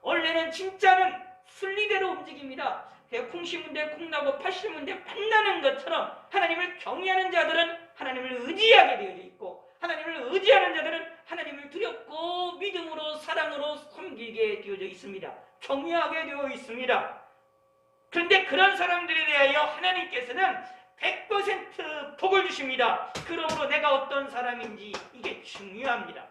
원래는 진짜는 순리대로 움직입니다. 콩 심은 데 콩 나고 팥 심은 데 팥 나는 것처럼 하나님을 경외하는 자들은 하나님을 의지하게 되어 있고 하나님을 의지하는 자들은 하나님을 두렵고 믿음으로 사랑으로 섬기게 되어져 있습니다. 경외하게 되어 있습니다. 그런데 그런 사람들에 대하여 하나님께서는 100% 복을 주십니다. 그러므로 내가 어떤 사람인지 이게 중요합니다.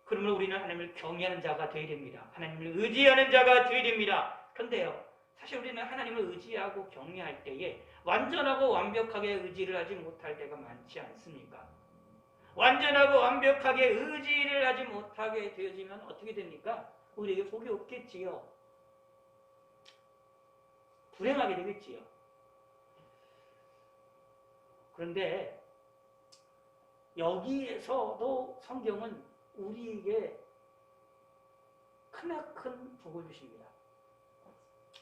그러므로 우리는 하나님을 경외하는 자가 되어야 됩니다. 하나님을 의지하는 자가 되어야 됩니다. 그런데요, 사실 우리는 하나님을 의지하고 경외할 때에 완전하고 완벽하게 의지를 하지 못할 때가 많지 않습니까? 완전하고 완벽하게 의지를 하지 못하게 되어지면 어떻게 됩니까? 우리에게 복이 없겠지요. 불행하게 되겠지요. 그런데 여기에서도 성경은 우리에게 크나큰 복을 주십니다.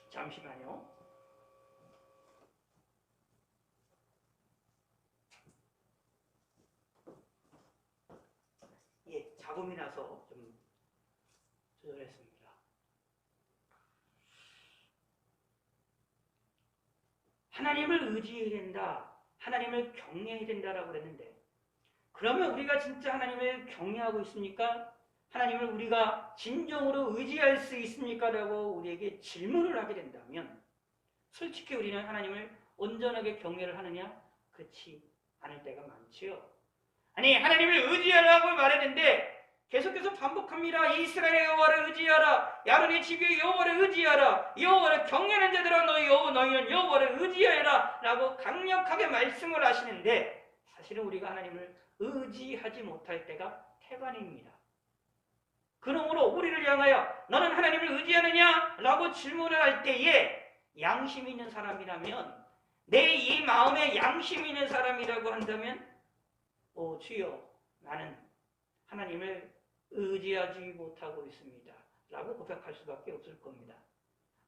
잠시만요. 예, 잡음이 나서 좀 조절했습니다. 하나님을 의지해야 된다, 하나님을 경외해야 된다라고 그랬는데, 그러면 우리가 진짜 하나님을 경외하고 있습니까? 하나님을 우리가 진정으로 의지할 수 있습니까? 라고 우리에게 질문을 하게 된다면, 솔직히 우리는 하나님을 온전하게 경외를 하느냐? 그렇지 않을 때가 많지요. 아니, 하나님을 의지하라고 말했는데 계속해서 반복합니다. 이스라엘의 여호와를 의지하라. 야론의 집의 여호와를 의지하라. 여호와를 경외하는 자들아 너희는 여호와를 의지하라 라고 강력하게 말씀을 하시는데, 사실은 우리가 하나님을 의지하지 못할 때가 태반입니다. 그러므로 우리를 향하여 너는 하나님을 의지하느냐? 라고 질문을 할 때에 양심이 있는 사람이라면, 내 이 마음에 양심이 있는 사람이라고 한다면, 주여, 나는 하나님을 의지하지 못하고 있습니다 라고 고백할 수밖에 없을 겁니다.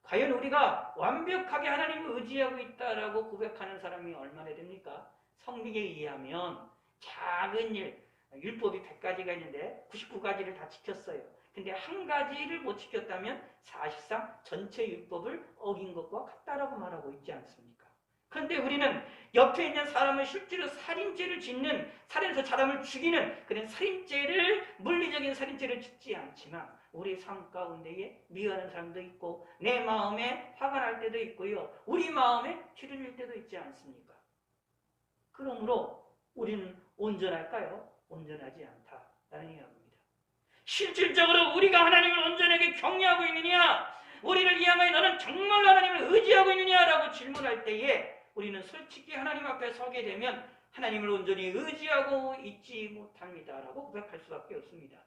과연 우리가 완벽하게 하나님을 의지하고 있다라고 고백하는 사람이 얼마나 됩니까? 성경에 의하면 작은 일, 율법이 100가지가 있는데 99가지를 다 지켰어요. 근데 한 가지를 못 지켰다면 사실상 전체 율법을 어긴 것과 같다라고 말하고 있지 않습니까? 그런데 우리는 옆에 있는 사람을 실제로 살인죄를 짓는, 살인해서 사람을 죽이는 그런 살인죄를, 물리적인 살인죄를 짓지 않지만 우리 삶 가운데에 미워하는 사람도 있고 내 마음에 화가 날 때도 있고요, 우리 마음에 치료될 때도 있지 않습니까? 그러므로 우리는 온전할까요? 온전하지 않다라는 이야기입니다. 실질적으로 우리가 하나님을 온전하게 경외하고 있느냐, 우리를 향하여 너는 정말로 하나님을 의지하고 있느냐라고 질문할 때에 우리는 솔직히 하나님 앞에 서게 되면 하나님을 온전히 의지하고 있지 못합니다라고 고백할 수밖에 없습니다.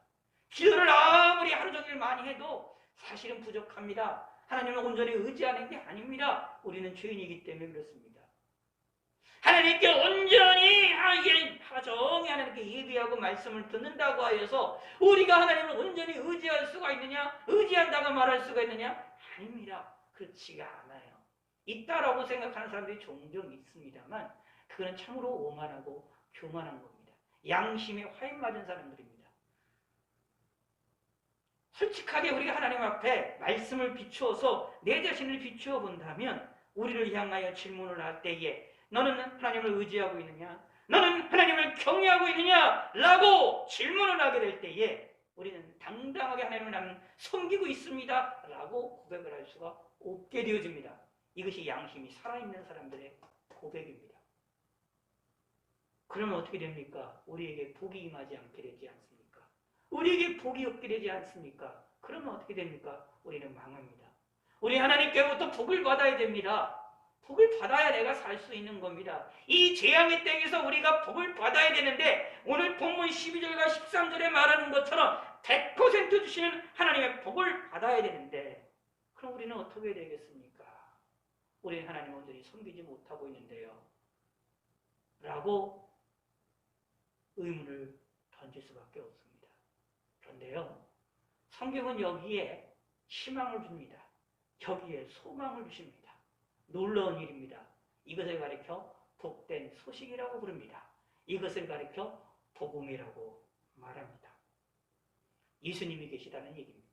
기도를 아무리 하루 종일 많이 해도 사실은 부족합니다. 하나님을 온전히 의지하는 게 아닙니다. 우리는 죄인이기 때문에 그렇습니다. 하나님께 온전히 하정히 하나님께 예비하고 말씀을 듣는다고 하여서 우리가 하나님을 온전히 의지할 수가 있느냐? 의지한다고 말할 수가 있느냐? 아닙니다. 그렇지가 않아요. 있다라고 생각하는 사람들이 종종 있습니다만 그거는 참으로 오만하고 교만한 겁니다. 양심에 화인 맞은 사람들입니다. 솔직하게 우리가 하나님 앞에 말씀을 비추어서 내 자신을 비추어 본다면 우리를 향하여 질문을 할 때에 너는 하나님을 의지하고 있느냐? 너는 하나님을 경외하고 있느냐? 라고 질문을 하게 될 때에 우리는 당당하게 하나님을 나는 섬기고 있습니다 라고 고백을 할 수가 없게 되어집니다. 이것이 양심이 살아있는 사람들의 고백입니다. 그러면 어떻게 됩니까? 우리에게 복이 임하지 않게 되지 않습니까? 우리에게 복이 없게 되지 않습니까? 그러면 어떻게 됩니까? 우리는 망합니다. 우리 하나님께로부터 복을 받아야 됩니다. 복을 받아야 내가 살 수 있는 겁니다. 이 재앙의 땅에서 우리가 복을 받아야 되는데 오늘 본문 12절과 13절에 말하는 것처럼 100% 주시는 하나님의 복을 받아야 되는데 그럼 우리는 어떻게 되겠습니까? 우리는 하나님을 온전히 섬기지 못하고 있는데요 라고 의문을 던질 수밖에 없습니다. 그런데요, 성경은 여기에 희망을 줍니다. 여기에 소망을 주십니다. 놀라운 일입니다. 이것을 가리켜 복된 소식이라고 부릅니다. 이것을 가리켜 복음이라고 말합니다. 예수님이 계시다는 얘기입니다.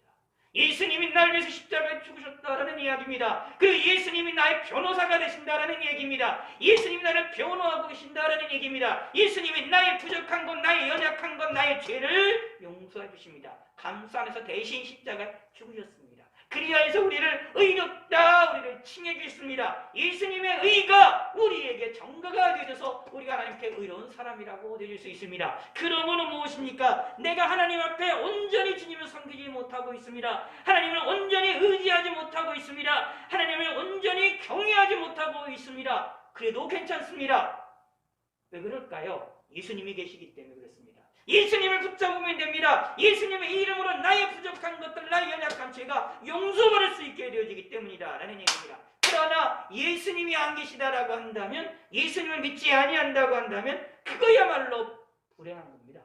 예수님이 나를 위해서 십자가에 죽으셨다라는 이야기입니다. 그리고 예수님이 나의 변호사가 되신다라는 얘기입니다. 예수님이 나를 변호하고 계신다라는 얘기입니다. 예수님이 나의 부족한 것, 나의 연약한 것, 나의 죄를 용서해 주십니다. 감사 안에서 대신 십자가에 죽으셨습니다. 그리하여서 우리를 의롭다 우리를 칭해 주셨습니다. 예수님의 의가 우리에게 정가가 되어져서 우리가 하나님께 의로운 사람이라고 되어질 수 있습니다. 그러므로 무엇입니까? 내가 하나님 앞에 온전히 주님을 섬기지 못하고 있습니다. 하나님을 온전히 의지하지 못하고 있습니다. 하나님을 온전히 경외하지 못하고 있습니다. 그래도 괜찮습니다. 왜 그럴까요? 예수님이 계시기 때문에 그렇습니다. 예수님을 붙잡으면 됩니다. 예수님의 이름으로 나의 부족한 것들, 나의 연약한 죄가 용서받을 수 있게 되어지기 때문이다 라는 얘기입니다. 그러나 예수님이 안 계시다라고 한다면, 예수님을 믿지 아니한다고 한다면 그거야말로 불행한 겁니다.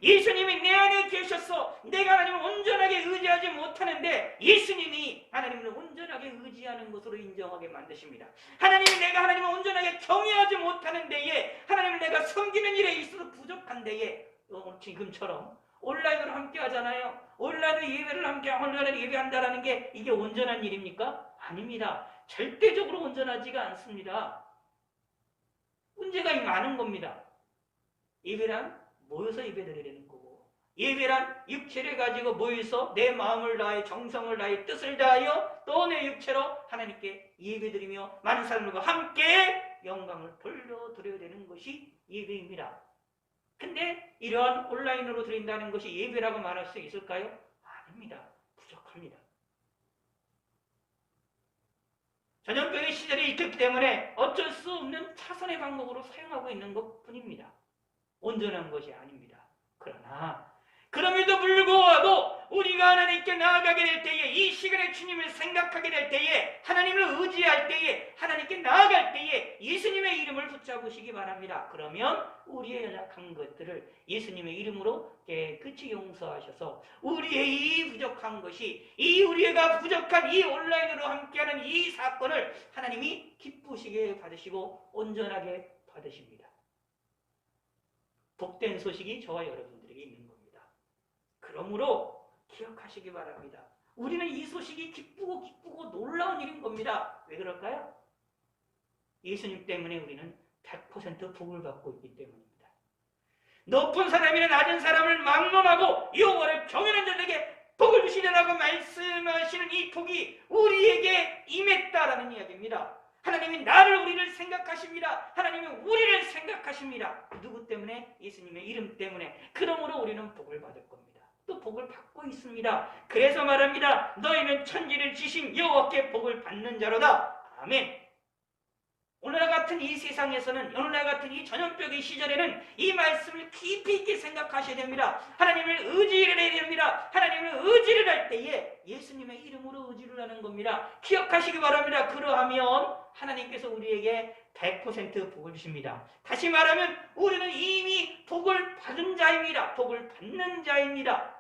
예수님이 내 안에 계셔서 내가 하나님을 온전하게 의지하지 못하는데 예수님이 하나님을 온전하게 의지하는 것으로 인정하게 만드십니다. 하나님이 내가 하나님을 온전하게 경외하지 못하는 데에, 하나님을 내가 섬기는 일에 있어서 부족한 데에, 지금처럼 온라인으로 함께 하잖아요. 온라인으로 예배를 온라인으로 예배한다는 게 이게 온전한 일입니까? 아닙니다. 절대적으로 온전하지가 않습니다. 문제가 많은 겁니다. 예배란 모여서 예배드리는 거고, 예배란 육체를 가지고 모여서 내 마음을 다해 정성을 다해 뜻을 다하여 또 내 육체로 하나님께 예배드리며 많은 사람들과 함께 영광을 돌려드려야 되는 것이 예배입니다. 근데 이러한 온라인으로 드린다는 것이 예배라고 말할 수 있을까요? 아닙니다. 부족합니다. 전염병의 시절이 있기 때문에 어쩔 수 없는 차선의 방법으로 사용하고 있는 것뿐입니다. 온전한 것이 아닙니다. 그러나 그럼에도 불구하고 우리가 하나님께 나아가게 될 때에, 이 시간에 주님을 생각하게 될 때에, 하나님을 의지할 때에, 하나님께 나아갈 때에 예수님의 이름을 붙잡으시기 바랍니다. 그러면 우리의 연약한 것들을 예수님의 이름으로 깨끗이 용서하셔서 우리의 이 부족한 것이, 이 우리가 부족한 이 온라인으로 함께하는 이 사건을 하나님이 기쁘시게 받으시고 온전하게 받으십니다. 복된 소식이 저와 여러분들에게 있는 겁니다. 그러므로 기억하시기 바랍니다. 우리는 이 소식이 기쁘고 놀라운 일인 겁니다. 왜 그럴까요? 예수님 때문에 우리는 100% 복을 받고 있기 때문입니다. 높은 사람이나 낮은 사람을 막론하고 여호와를 경외하는 자들에게 복을 주시리라고 말씀하시는 이 복이 우리에게 임했다라는 이야기입니다. 하나님이 우리를 생각하십니다. 하나님이 우리를 생각하십니다. 누구 때문에? 예수님의 이름 때문에. 그러므로 우리는 복을 받을 겁니다. 또 복을 받고 있습니다. 그래서 말합니다. 너희는 천지를 지신 여호와께 복을 받는 자로다. 아멘. 오늘날 같은 이 세상에서는, 오늘날 같은 이 전염병의 시절에는 이 말씀을 깊이 있게 생각하셔야 됩니다. 하나님을 의지를 해야 됩니다. 하나님을 의지를 할 때에 예수님의 이름으로 의지를 하는 겁니다. 기억하시기 바랍니다. 그러하면 하나님께서 우리에게 100% 복을 주십니다. 다시 말하면 우리는 이미 복을 받은 자입니다. 복을 받는 자입니다.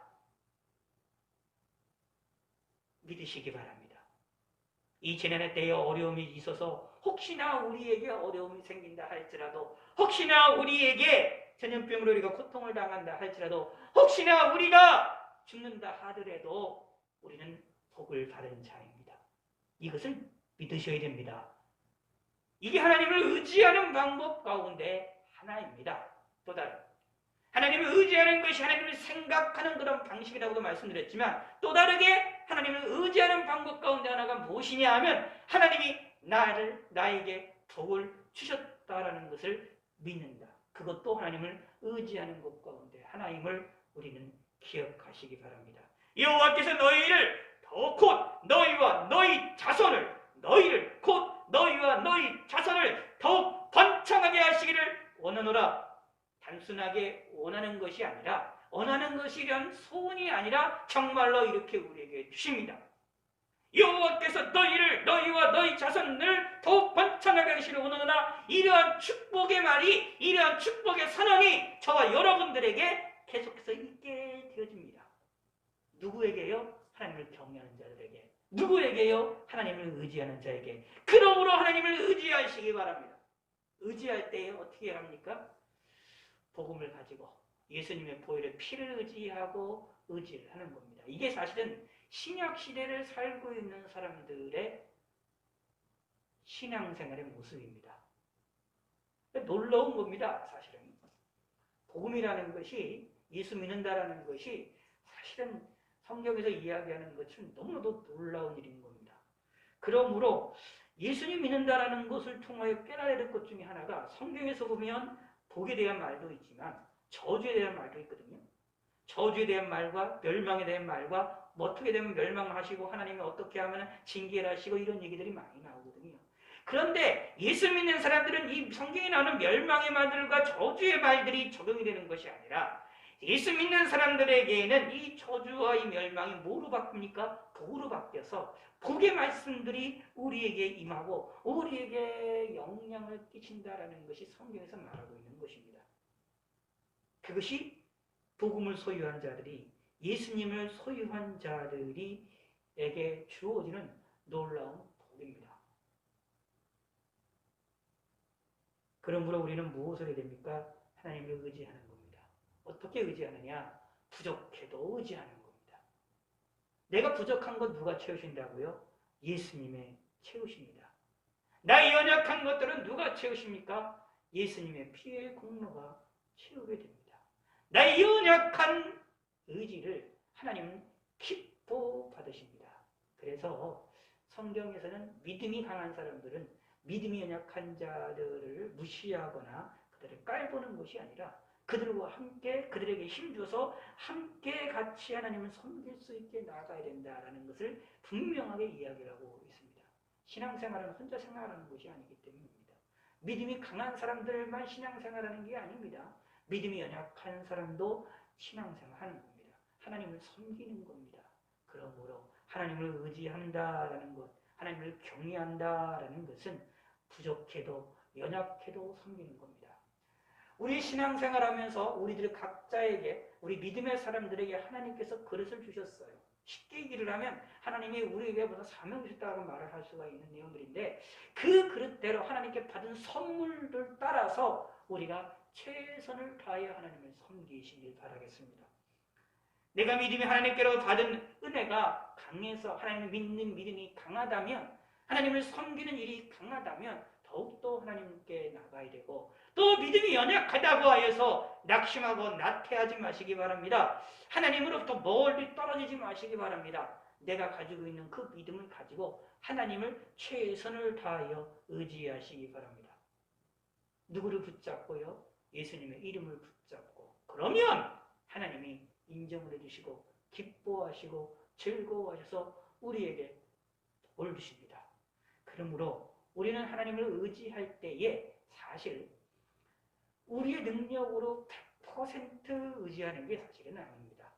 믿으시기 바랍니다. 이 지난해 때에 어려움이 있어서 혹시나 우리에게 어려움이 생긴다 할지라도, 혹시나 우리에게 전염병으로 우리가 고통을 당한다 할지라도, 혹시나 우리가 죽는다 하더라도 우리는 복을 받은 자입니다. 이것을 믿으셔야 됩니다. 이게 하나님을 의지하는 방법 가운데 하나입니다. 또 다른 하나님을 의지하는 것이 하나님을 생각하는 그런 방식이라고도 말씀드렸지만, 또 다르게 하나님을 의지하는 방법 가운데 하나가 무엇이냐 하면 하나님이 나에게 복을 주셨다라는 것을 믿는다. 그것도 하나님을 의지하는 것 가운데 하나님을 우리는 기억하시기 바랍니다. 여호와께서 너희를 곧 너희와 너희 자손을, 너희를 곧 너희와 너희 자손을 더욱 번창하게 하시기를 원하노라. 단순하게 원하는 것이 아니라, 원하는 것이란 소원이 아니라 정말로 이렇게 우리에게 주십니다. 여호와께서 너희와 너희 자손을 더욱 번창하게 하시기를 원하노라. 이러한 축복의 말이, 이러한 축복의 선언이 저와 여러분들에게 계속해서 있게 되어집니다. 누구에게요? 하나님을 경외하는 자들에게. 누구에게요? 하나님을 의지하는 자에게. 그러므로 하나님을 의지하시기 바랍니다. 의지할 때 어떻게 합니까? 복음을 가지고 예수님의 보혈의 피를 의지하고 의지를 하는 겁니다. 이게 사실은 신약 시대를 살고 있는 사람들의 신앙생활의 모습입니다. 놀라운 겁니다. 사실은 복음이라는 것이, 예수 믿는다라는 것이 성경에서 이야기하는 것은 너무나도 놀라운 일인 겁니다. 그러므로 예수님 믿는다라는 것을 통하여 깨달아야 될 것 중에 하나가 성경에서 보면 복에 대한 말도 있지만 저주에 대한 말도 있거든요. 저주에 대한 말과 멸망에 대한 말과 어떻게 되면 멸망하시고 하나님이 어떻게 하면 징계를 하시고 이런 얘기들이 많이 나오거든요. 그런데 예수 믿는 사람들은 이 성경에 나오는 멸망의 말들과 저주의 말들이 적용이 되는 것이 아니라 예수 믿는 사람들에게는 이 저주와 이 멸망이 뭐로 바뀝니까? 복으로 바뀌어서 복의 말씀들이 우리에게 임하고 우리에게 영향을 끼친다라는 것이 성경에서 말하고 있는 것입니다. 그것이 복음을 소유한 자들이 예수님을 소유한 자들이에게 주어지는 놀라운 복입니다. 그러므로 우리는 무엇을 해야 됩니까? 하나님을 의지하는 겁니다. 어떻게 의지하느냐? 부족해도 의지하는 겁니다. 내가 부족한 것 누가 채우신다고요? 예수님의 채우십니다. 나의 연약한 것들은 누가 채우십니까? 예수님의 피의 공로가 채우게 됩니다. 나의 연약한 의지를 하나님은 기뻐받으십니다. 그래서 성경에서는 믿음이 강한 사람들은 믿음이 연약한 자들을 무시하거나 그들을 깔보는 것이 아니라 그들과 함께 그들에게 힘줘서 함께 같이 하나님을 섬길 수 있게 나아가야 된다는 것을 분명하게 이야기를 하고 있습니다. 신앙생활은 혼자 생활하는 것이 아니기 때문입니다. 믿음이 강한 사람들만 신앙생활하는 게 아닙니다. 믿음이 연약한 사람도 신앙생활하는 겁니다. 하나님을 섬기는 겁니다. 그러므로 하나님을 의지한다라는 것, 하나님을 경외한다라는 것은 부족해도 연약해도 섬기는 겁니다. 우리 신앙생활하면서 우리들 각자에게 우리 믿음의 사람들에게 하나님께서 그릇을 주셨어요. 쉽게 얘기를 하면 하나님이 우리에게 무슨 사명 주셨다고 말을 할 수가 있는 내용들인데 그 그릇대로 하나님께 받은 선물들 따라서 우리가 최선을 다하여 하나님을 섬기시길 바라겠습니다. 내가 믿음이 하나님께로 받은 은혜가 강해서 하나님을 믿는 믿음이 강하다면 하나님을 섬기는 일이 강하다면 더욱더 하나님께 나가야 되고 또 믿음이 연약하다고 하여서 낙심하고 나태하지 마시기 바랍니다. 하나님으로부터 멀리 떨어지지 마시기 바랍니다. 내가 가지고 있는 그 믿음을 가지고 하나님을 최선을 다하여 의지하시기 바랍니다. 누구를 붙잡고요? 예수님의 이름을 붙잡고 그러면 하나님이 인정을 해주시고 기뻐하시고 즐거워하셔서 우리에게 복을 주십니다. 그러므로 우리는 하나님을 의지할 때에 사실 우리의 능력으로 100% 의지하는 게 사실은 아닙니다.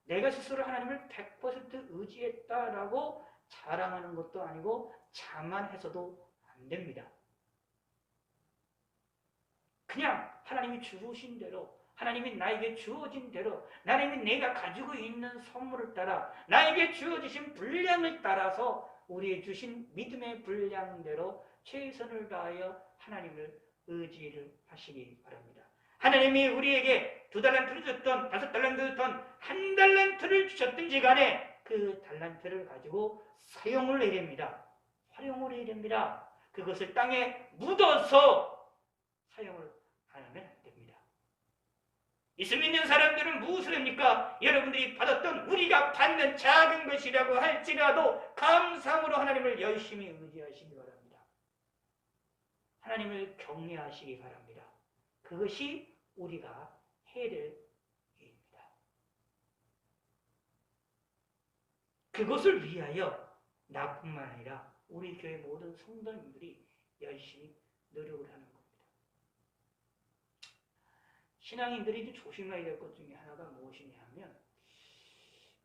내가 스스로 하나님을 100% 의지했다라고 자랑하는 것도 아니고 자만해서도 안 됩니다. 그냥 하나님이 주신 대로 하나님이 나에게 주어진 대로 하나님이 내가 가지고 있는 선물을 따라 나에게 주어지신 분량을 따라서 우리의 주신 믿음의 분량대로 최선을 다하여 하나님을 의지를 하시기 바랍니다. 하나님이 우리에게 2달란트를 줬던 5달란트를 줬던 1달란트를 주셨든지 간에 그 달란트를 가지고 사용을 해야 됩니다. 활용을 해야 됩니다. 그것을 땅에 묻어서 사용을 안 하면 안 됩니다. 예수 믿는 사람들은 무엇을 합니까? 여러분들이 받았던 우리가 받는 작은 것이라고 할지라도 감사함으로 하나님을 열심히 의지하시기 바랍니다. 하나님을 경외하시기 바랍니다. 그것이 우리가 해야 될 일입니다. 그것을 위하여 나뿐만 아니라 우리 교회 모든 성도님들이 열심히 노력을 하는 겁니다. 신앙인들이 조심해야 될 것 중에 하나가 무엇이냐 하면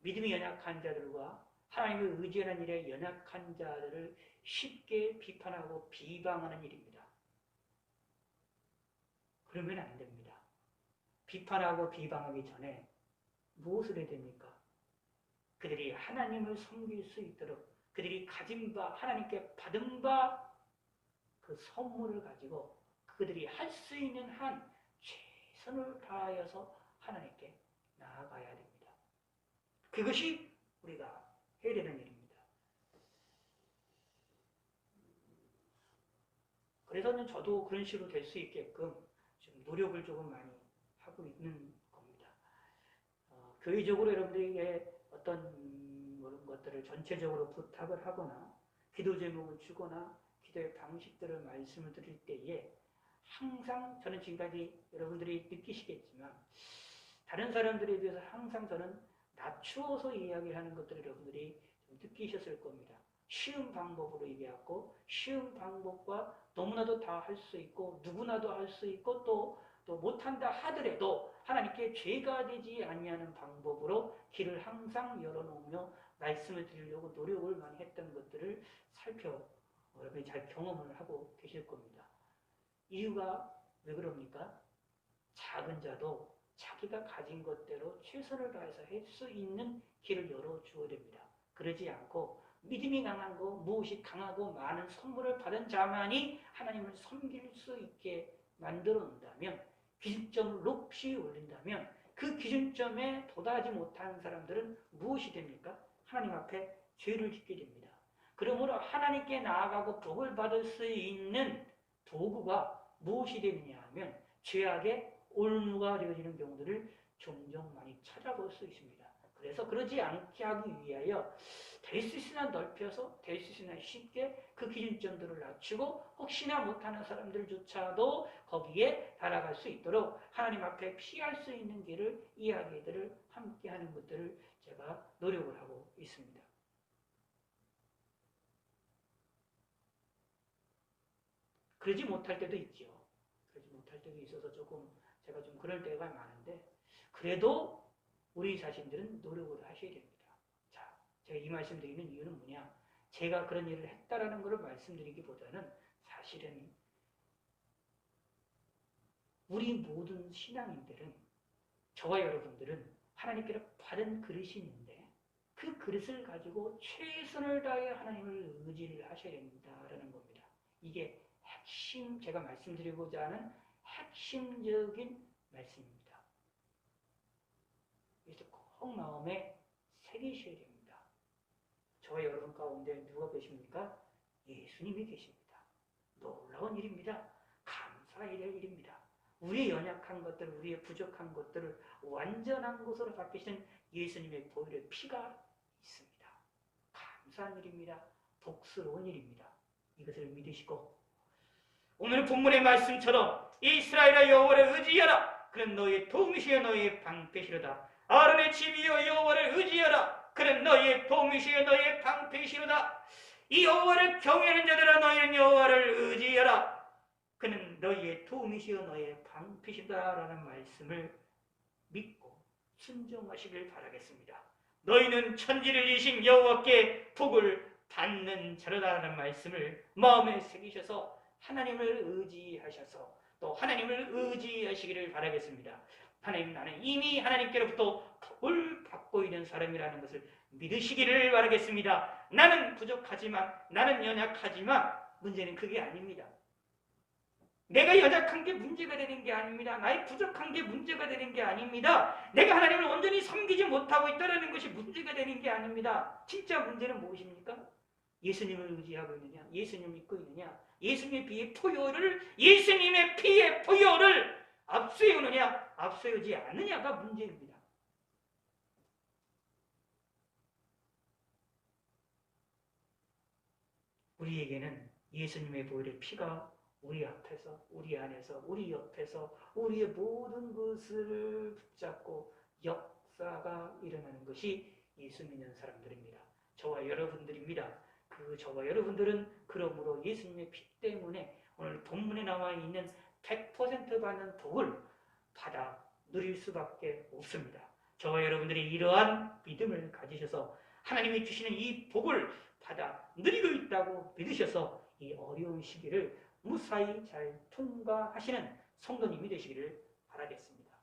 믿음이 연약한 자들과 하나님을 의지하는 일에 연약한 자들을 쉽게 비판하고 비방하는 일입니다. 그러면 안 됩니다. 비판하고 비방하기 전에 무엇을 해야 됩니까? 그들이 하나님을 섬길 수 있도록 그들이 가진 바, 하나님께 받은 바 그 선물을 가지고 그들이 할 수 있는 한 최선을 다하여서 하나님께 나아가야 됩니다. 그것이 우리가 해야 되는 일입니다. 그래서 저도 그런 식으로 될 수 있게끔 좀 노력을 조금 많이 하고 있는 겁니다. 교회적으로 여러분들에게 어떤 그런 것들을 전체적으로 부탁을 하거나 기도 제목을 주거나 기도의 방식들을 말씀을 드릴 때에 항상 저는 지금까지 여러분들이 느끼시겠지만 다른 사람들에 비해서 항상 저는 낮추어서 이야기하는 것들을 여러분들이 좀 느끼셨을 겁니다. 쉬운 방법으로 얘기하고 쉬운 방법과 너무나도 다 할 수 있고 누구나도 할 수 있고 또 못한다 하더라도 하나님께 죄가 되지 아니하는 방법으로 길을 항상 열어놓으며 말씀을 드리려고 노력을 많이 했던 것들을 여러분이 잘 경험을 하고 계실 겁니다. 이유가 왜 그럽니까? 작은 자도 자기가 가진 것대로 최선을 다해서 할 수 있는 길을 열어주어야 됩니다. 그러지 않고 믿음이 강한 거, 무엇이 강하고 많은 선물을 받은 자만이 하나님을 섬길 수 있게 만들어 놓는다면, 기준점을 높이 올린다면 그 기준점에 도달하지 못하는 사람들은 무엇이 됩니까? 하나님 앞에 죄를 짓게 됩니다. 그러므로 하나님께 나아가고 복을 받을 수 있는 도구가 무엇이 되느냐 하면 죄악의 올무가 되어지는 경우들을 종종 많이 찾아볼 수 있습니다. 그래서 그러지 않게 하기 위하여 될 수 있으나 넓혀서 될 수 있으나 쉽게 그 기준점들을 낮추고 혹시나 못하는 사람들조차도 거기에 달아갈 수 있도록 하나님 앞에 피할 수 있는 길을 이야기들을 함께 하는 것들을 제가 노력을 하고 있습니다. 그러지 못할 때도 있죠. 그러지 못할 때도 있어서 제가 좀 그럴 때가 많은데 그래도 우리 자신들은 노력을 하셔야 됩니다. 자, 제가 이 말씀 드리는 이유는 뭐냐? 제가 그런 일을 했다라는 것을 말씀드리기보다는 사실은 우리 모든 신앙인들은 저와 여러분들은 하나님께로 받은 그릇이 있는데 그 그릇을 가지고 최선을 다해 하나님을 의지를 하셔야 된다라는 겁니다. 이게 제가 말씀드리고자 하는 핵심적인 말씀입니다. 그래서 꼭 마음에 새기셔야 됩니다. 저와 여러분 가운데 누가 계십니까? 예수님이 계십니다. 놀라운 일입니다. 감사해야 될 일입니다. 우리의 연약한 것들, 우리의 부족한 것들을 완전한 것으로 바뀌시는 예수님의 보혈의 피가 있습니다. 감사한 일입니다. 복스러운 일입니다. 이것을 믿으시고 오늘 본문의 말씀처럼 이스라엘아 여호와를 의지하라. 그는 너희의 도움이시여 너희의 방패시로다. 아론의 집이여 여호와를 의지하라. 그는 너희의 도움이시여 너희의 방패시로다. 이 여호와를 경외하는 자들아 너희는 여호와를 의지하라. 그는 너희의 도움이시여 너희의 방패시다라는 말씀을 믿고 순종하시길 바라겠습니다. 너희는 천지를 이신 여호와께 복을 받는 자로다라는 말씀을 마음에 새기셔서 하나님을 의지하셔서 또 하나님을 의지하시기를 바라겠습니다. 하나님, 나는 이미 하나님께로부터 복을 받고 있는 사람이라는 것을 믿으시기를 바라겠습니다. 나는 부족하지만, 나는 연약하지만 문제는 그게 아닙니다. 내가 연약한 게 문제가 되는 게 아닙니다. 나의 부족한 게 문제가 되는 게 아닙니다. 내가 하나님을 온전히 섬기지 못하고 있다는 것이 문제가 되는 게 아닙니다. 진짜 문제는 무엇입니까? 예수님을 의지하고 있느냐? 예수님을 믿고 있느냐? 예수님의 피의 포효를 앞세우느냐? 앞세우지 않느냐가 문제입니다. 우리에게는 예수님의 보혈의 피가 우리 앞에서, 우리 안에서, 우리 옆에서 우리의 모든 것을 붙잡고 역사가 일어나는 것이 예수 믿는 사람들입니다. 저와 여러분들입니다. 저와 여러분들은 그러므로 예수님의 피 때문에 오늘 본문에 나와 있는 100% 받는 복을 받아 누릴 수밖에 없습니다. 저와 여러분들이 이러한 믿음을 가지셔서 하나님이 주시는 이 복을 받아 누리고 있다고 믿으셔서 이 어려운 시기를 무사히 잘 통과하시는 성도님이 되시기를 바라겠습니다.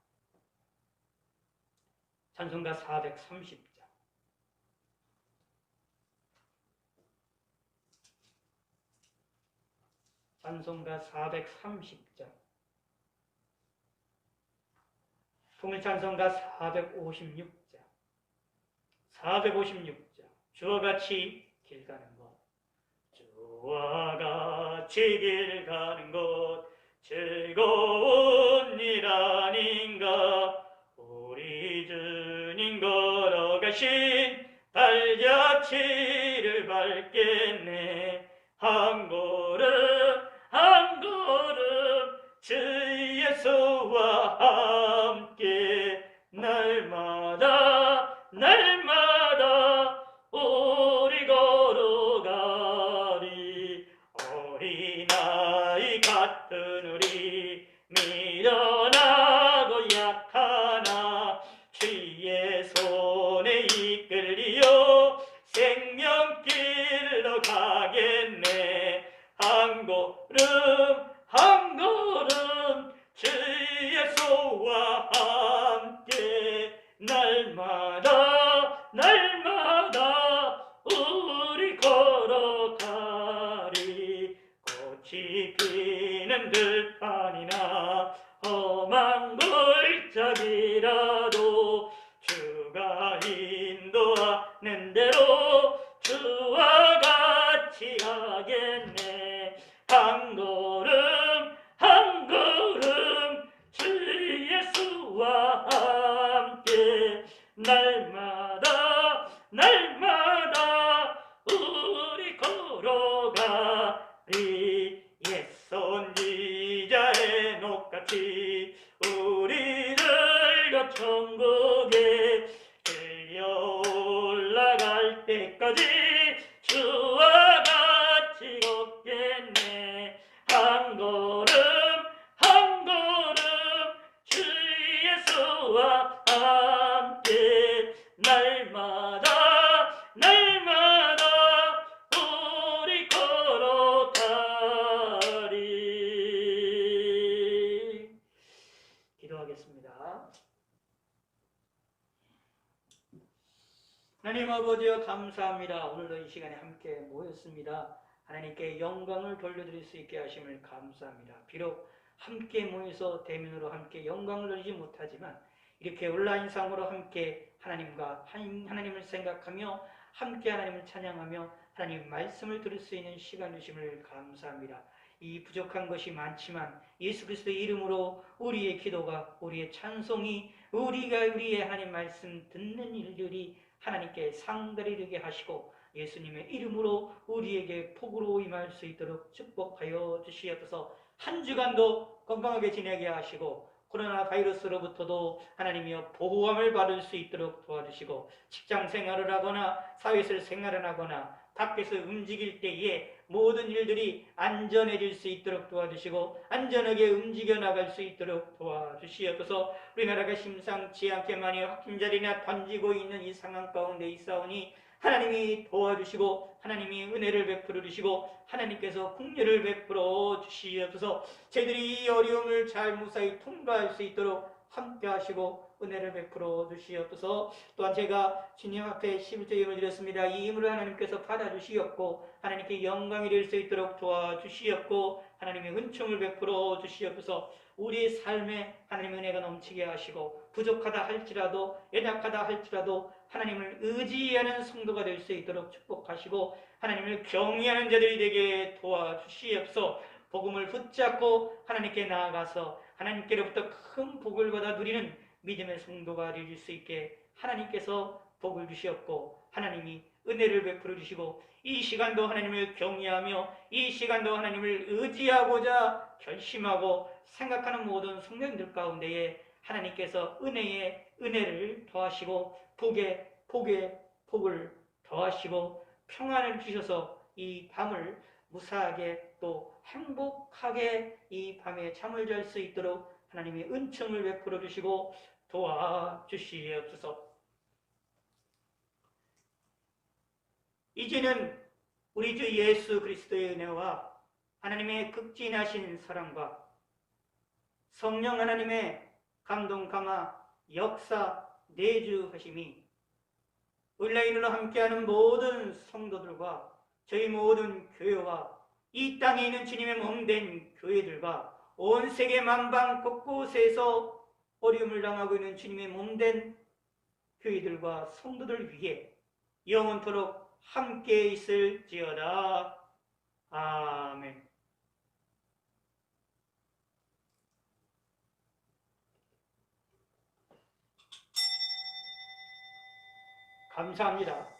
찬송가 430장 찬송가 430장 통일찬송가 456장 주와 같이 길 가는 것 주와 같이 길 가는 것 즐거운 일 아닌가 우리 주님 가신 발자취를 밟겠네. 한 걸음 한 걸음 주 예수와 함께 날마다 날마다 우리 걸어가리. 어린아이 같은 우리 미련하고 약하나 주의 손에 이끌리어 생명길로 가겠네. 한 걸음 한 걸음 주 예수와 함께 날마다 날마다 우리 걸어가리. 꽃이 피는 들판이나 험한 골짜기라도 주가 인도하는 대로 주와 같이 가겠네. 한 걸음 한 걸음 주 예수와 함께 날마다 날마다 우리 걸어가리. 옛선지자의 녹같이 우리를 그 천국에 끌려 올라갈 때까지 주와 같이 걷겠네. 한 걸음 한 걸음 주 예수와 함께 날마다 날마다 우리 걸어가리. 기도하겠습니다. 하나님 아버지여 감사합니다. 오늘도 이 시간에 함께 모였습니다. 하나님께 영광을 돌려드릴 수 있게 하심을 감사합니다. 비록 함께 모여서 대면으로 함께 영광을 돌리지 못하지만 이렇게 온라인상으로 함께 하나님과 하나님을 생각하며 함께 하나님을 찬양하며 하나님 말씀을 들을 수 있는 시간 주심을 감사합니다. 이 부족한 것이 많지만 예수 그리스도의 이름으로 우리의 기도가 우리의 찬송이 우리의 하나님 말씀 듣는 일들이 하나님께 상달이 되게 하시고 예수님의 이름으로 우리에게 복으로 임할 수 있도록 축복하여 주시옵소서. 한 주간도 건강하게 지내게 하시고 코로나 바이러스로부터도 하나님이여 보호함을 받을 수 있도록 도와주시고 직장 생활을 하거나 사회에서 생활을 하거나 밖에서 움직일 때에 모든 일들이 안전해질 수 있도록 도와주시고 안전하게 움직여 나갈 수 있도록 도와주시옵소서. 우리나라가 심상치 않게 많이 확진자리나 던지고 있는 이 상황 가운데 있사오니 하나님이 도와주시고 하나님이 은혜를 베풀어 주시고 하나님께서 긍휼을 베풀어 주시옵소서. 저희들이 이 어려움을 잘 무사히 통과할 수 있도록 함께 하시고 은혜를 베풀어 주시옵소서. 또한 제가 주님 앞에 11조 예물을 드렸습니다. 이 예물을 하나님께서 받아주시옵고 하나님께 영광이 될 수 있도록 도와주시옵고 하나님의 은총을 베풀어 주시옵소서. 우리의 삶에 하나님의 은혜가 넘치게 하시고 부족하다 할지라도 연약하다 할지라도 하나님을 의지하는 성도가 될 수 있도록 축복하시고 하나님을 경외하는 자들이 되게 도와주시옵소서. 복음을 붙잡고 하나님께 나아가서 하나님께로부터 큰 복을 받아 누리는 믿음의 성도가 되실 수 있게 하나님께서 복을 주시옵고 하나님이 은혜를 베풀어 주시고 이 시간도 하나님을 경외하며 이 시간도 하나님을 의지하고자 결심하고 생각하는 모든 성도님들 가운데에 하나님께서 은혜에 은혜를 더하시고 복에 복을 더하시고 평안을 주셔서 이 밤을 무사하게 또 행복하게 이 밤에 잠을 잘 수 있도록 하나님의 은총을 베풀어 주시고 도와주시옵소서. 이제는 우리 주 예수 그리스도의 은혜와 하나님의 극진하신 사랑과 성령 하나님의 감동 감화 역사 내주하심이 온라인으로 함께하는 모든 성도들과 저희 모든 교회와 이 땅에 있는 주님의 몸된 교회들과 온 세계 만방 곳곳에서 어려움을 당하고 있는 주님의 몸된 교회들과 성도들 위해 영원토록 함께 있을지어다. 아멘. 감사합니다.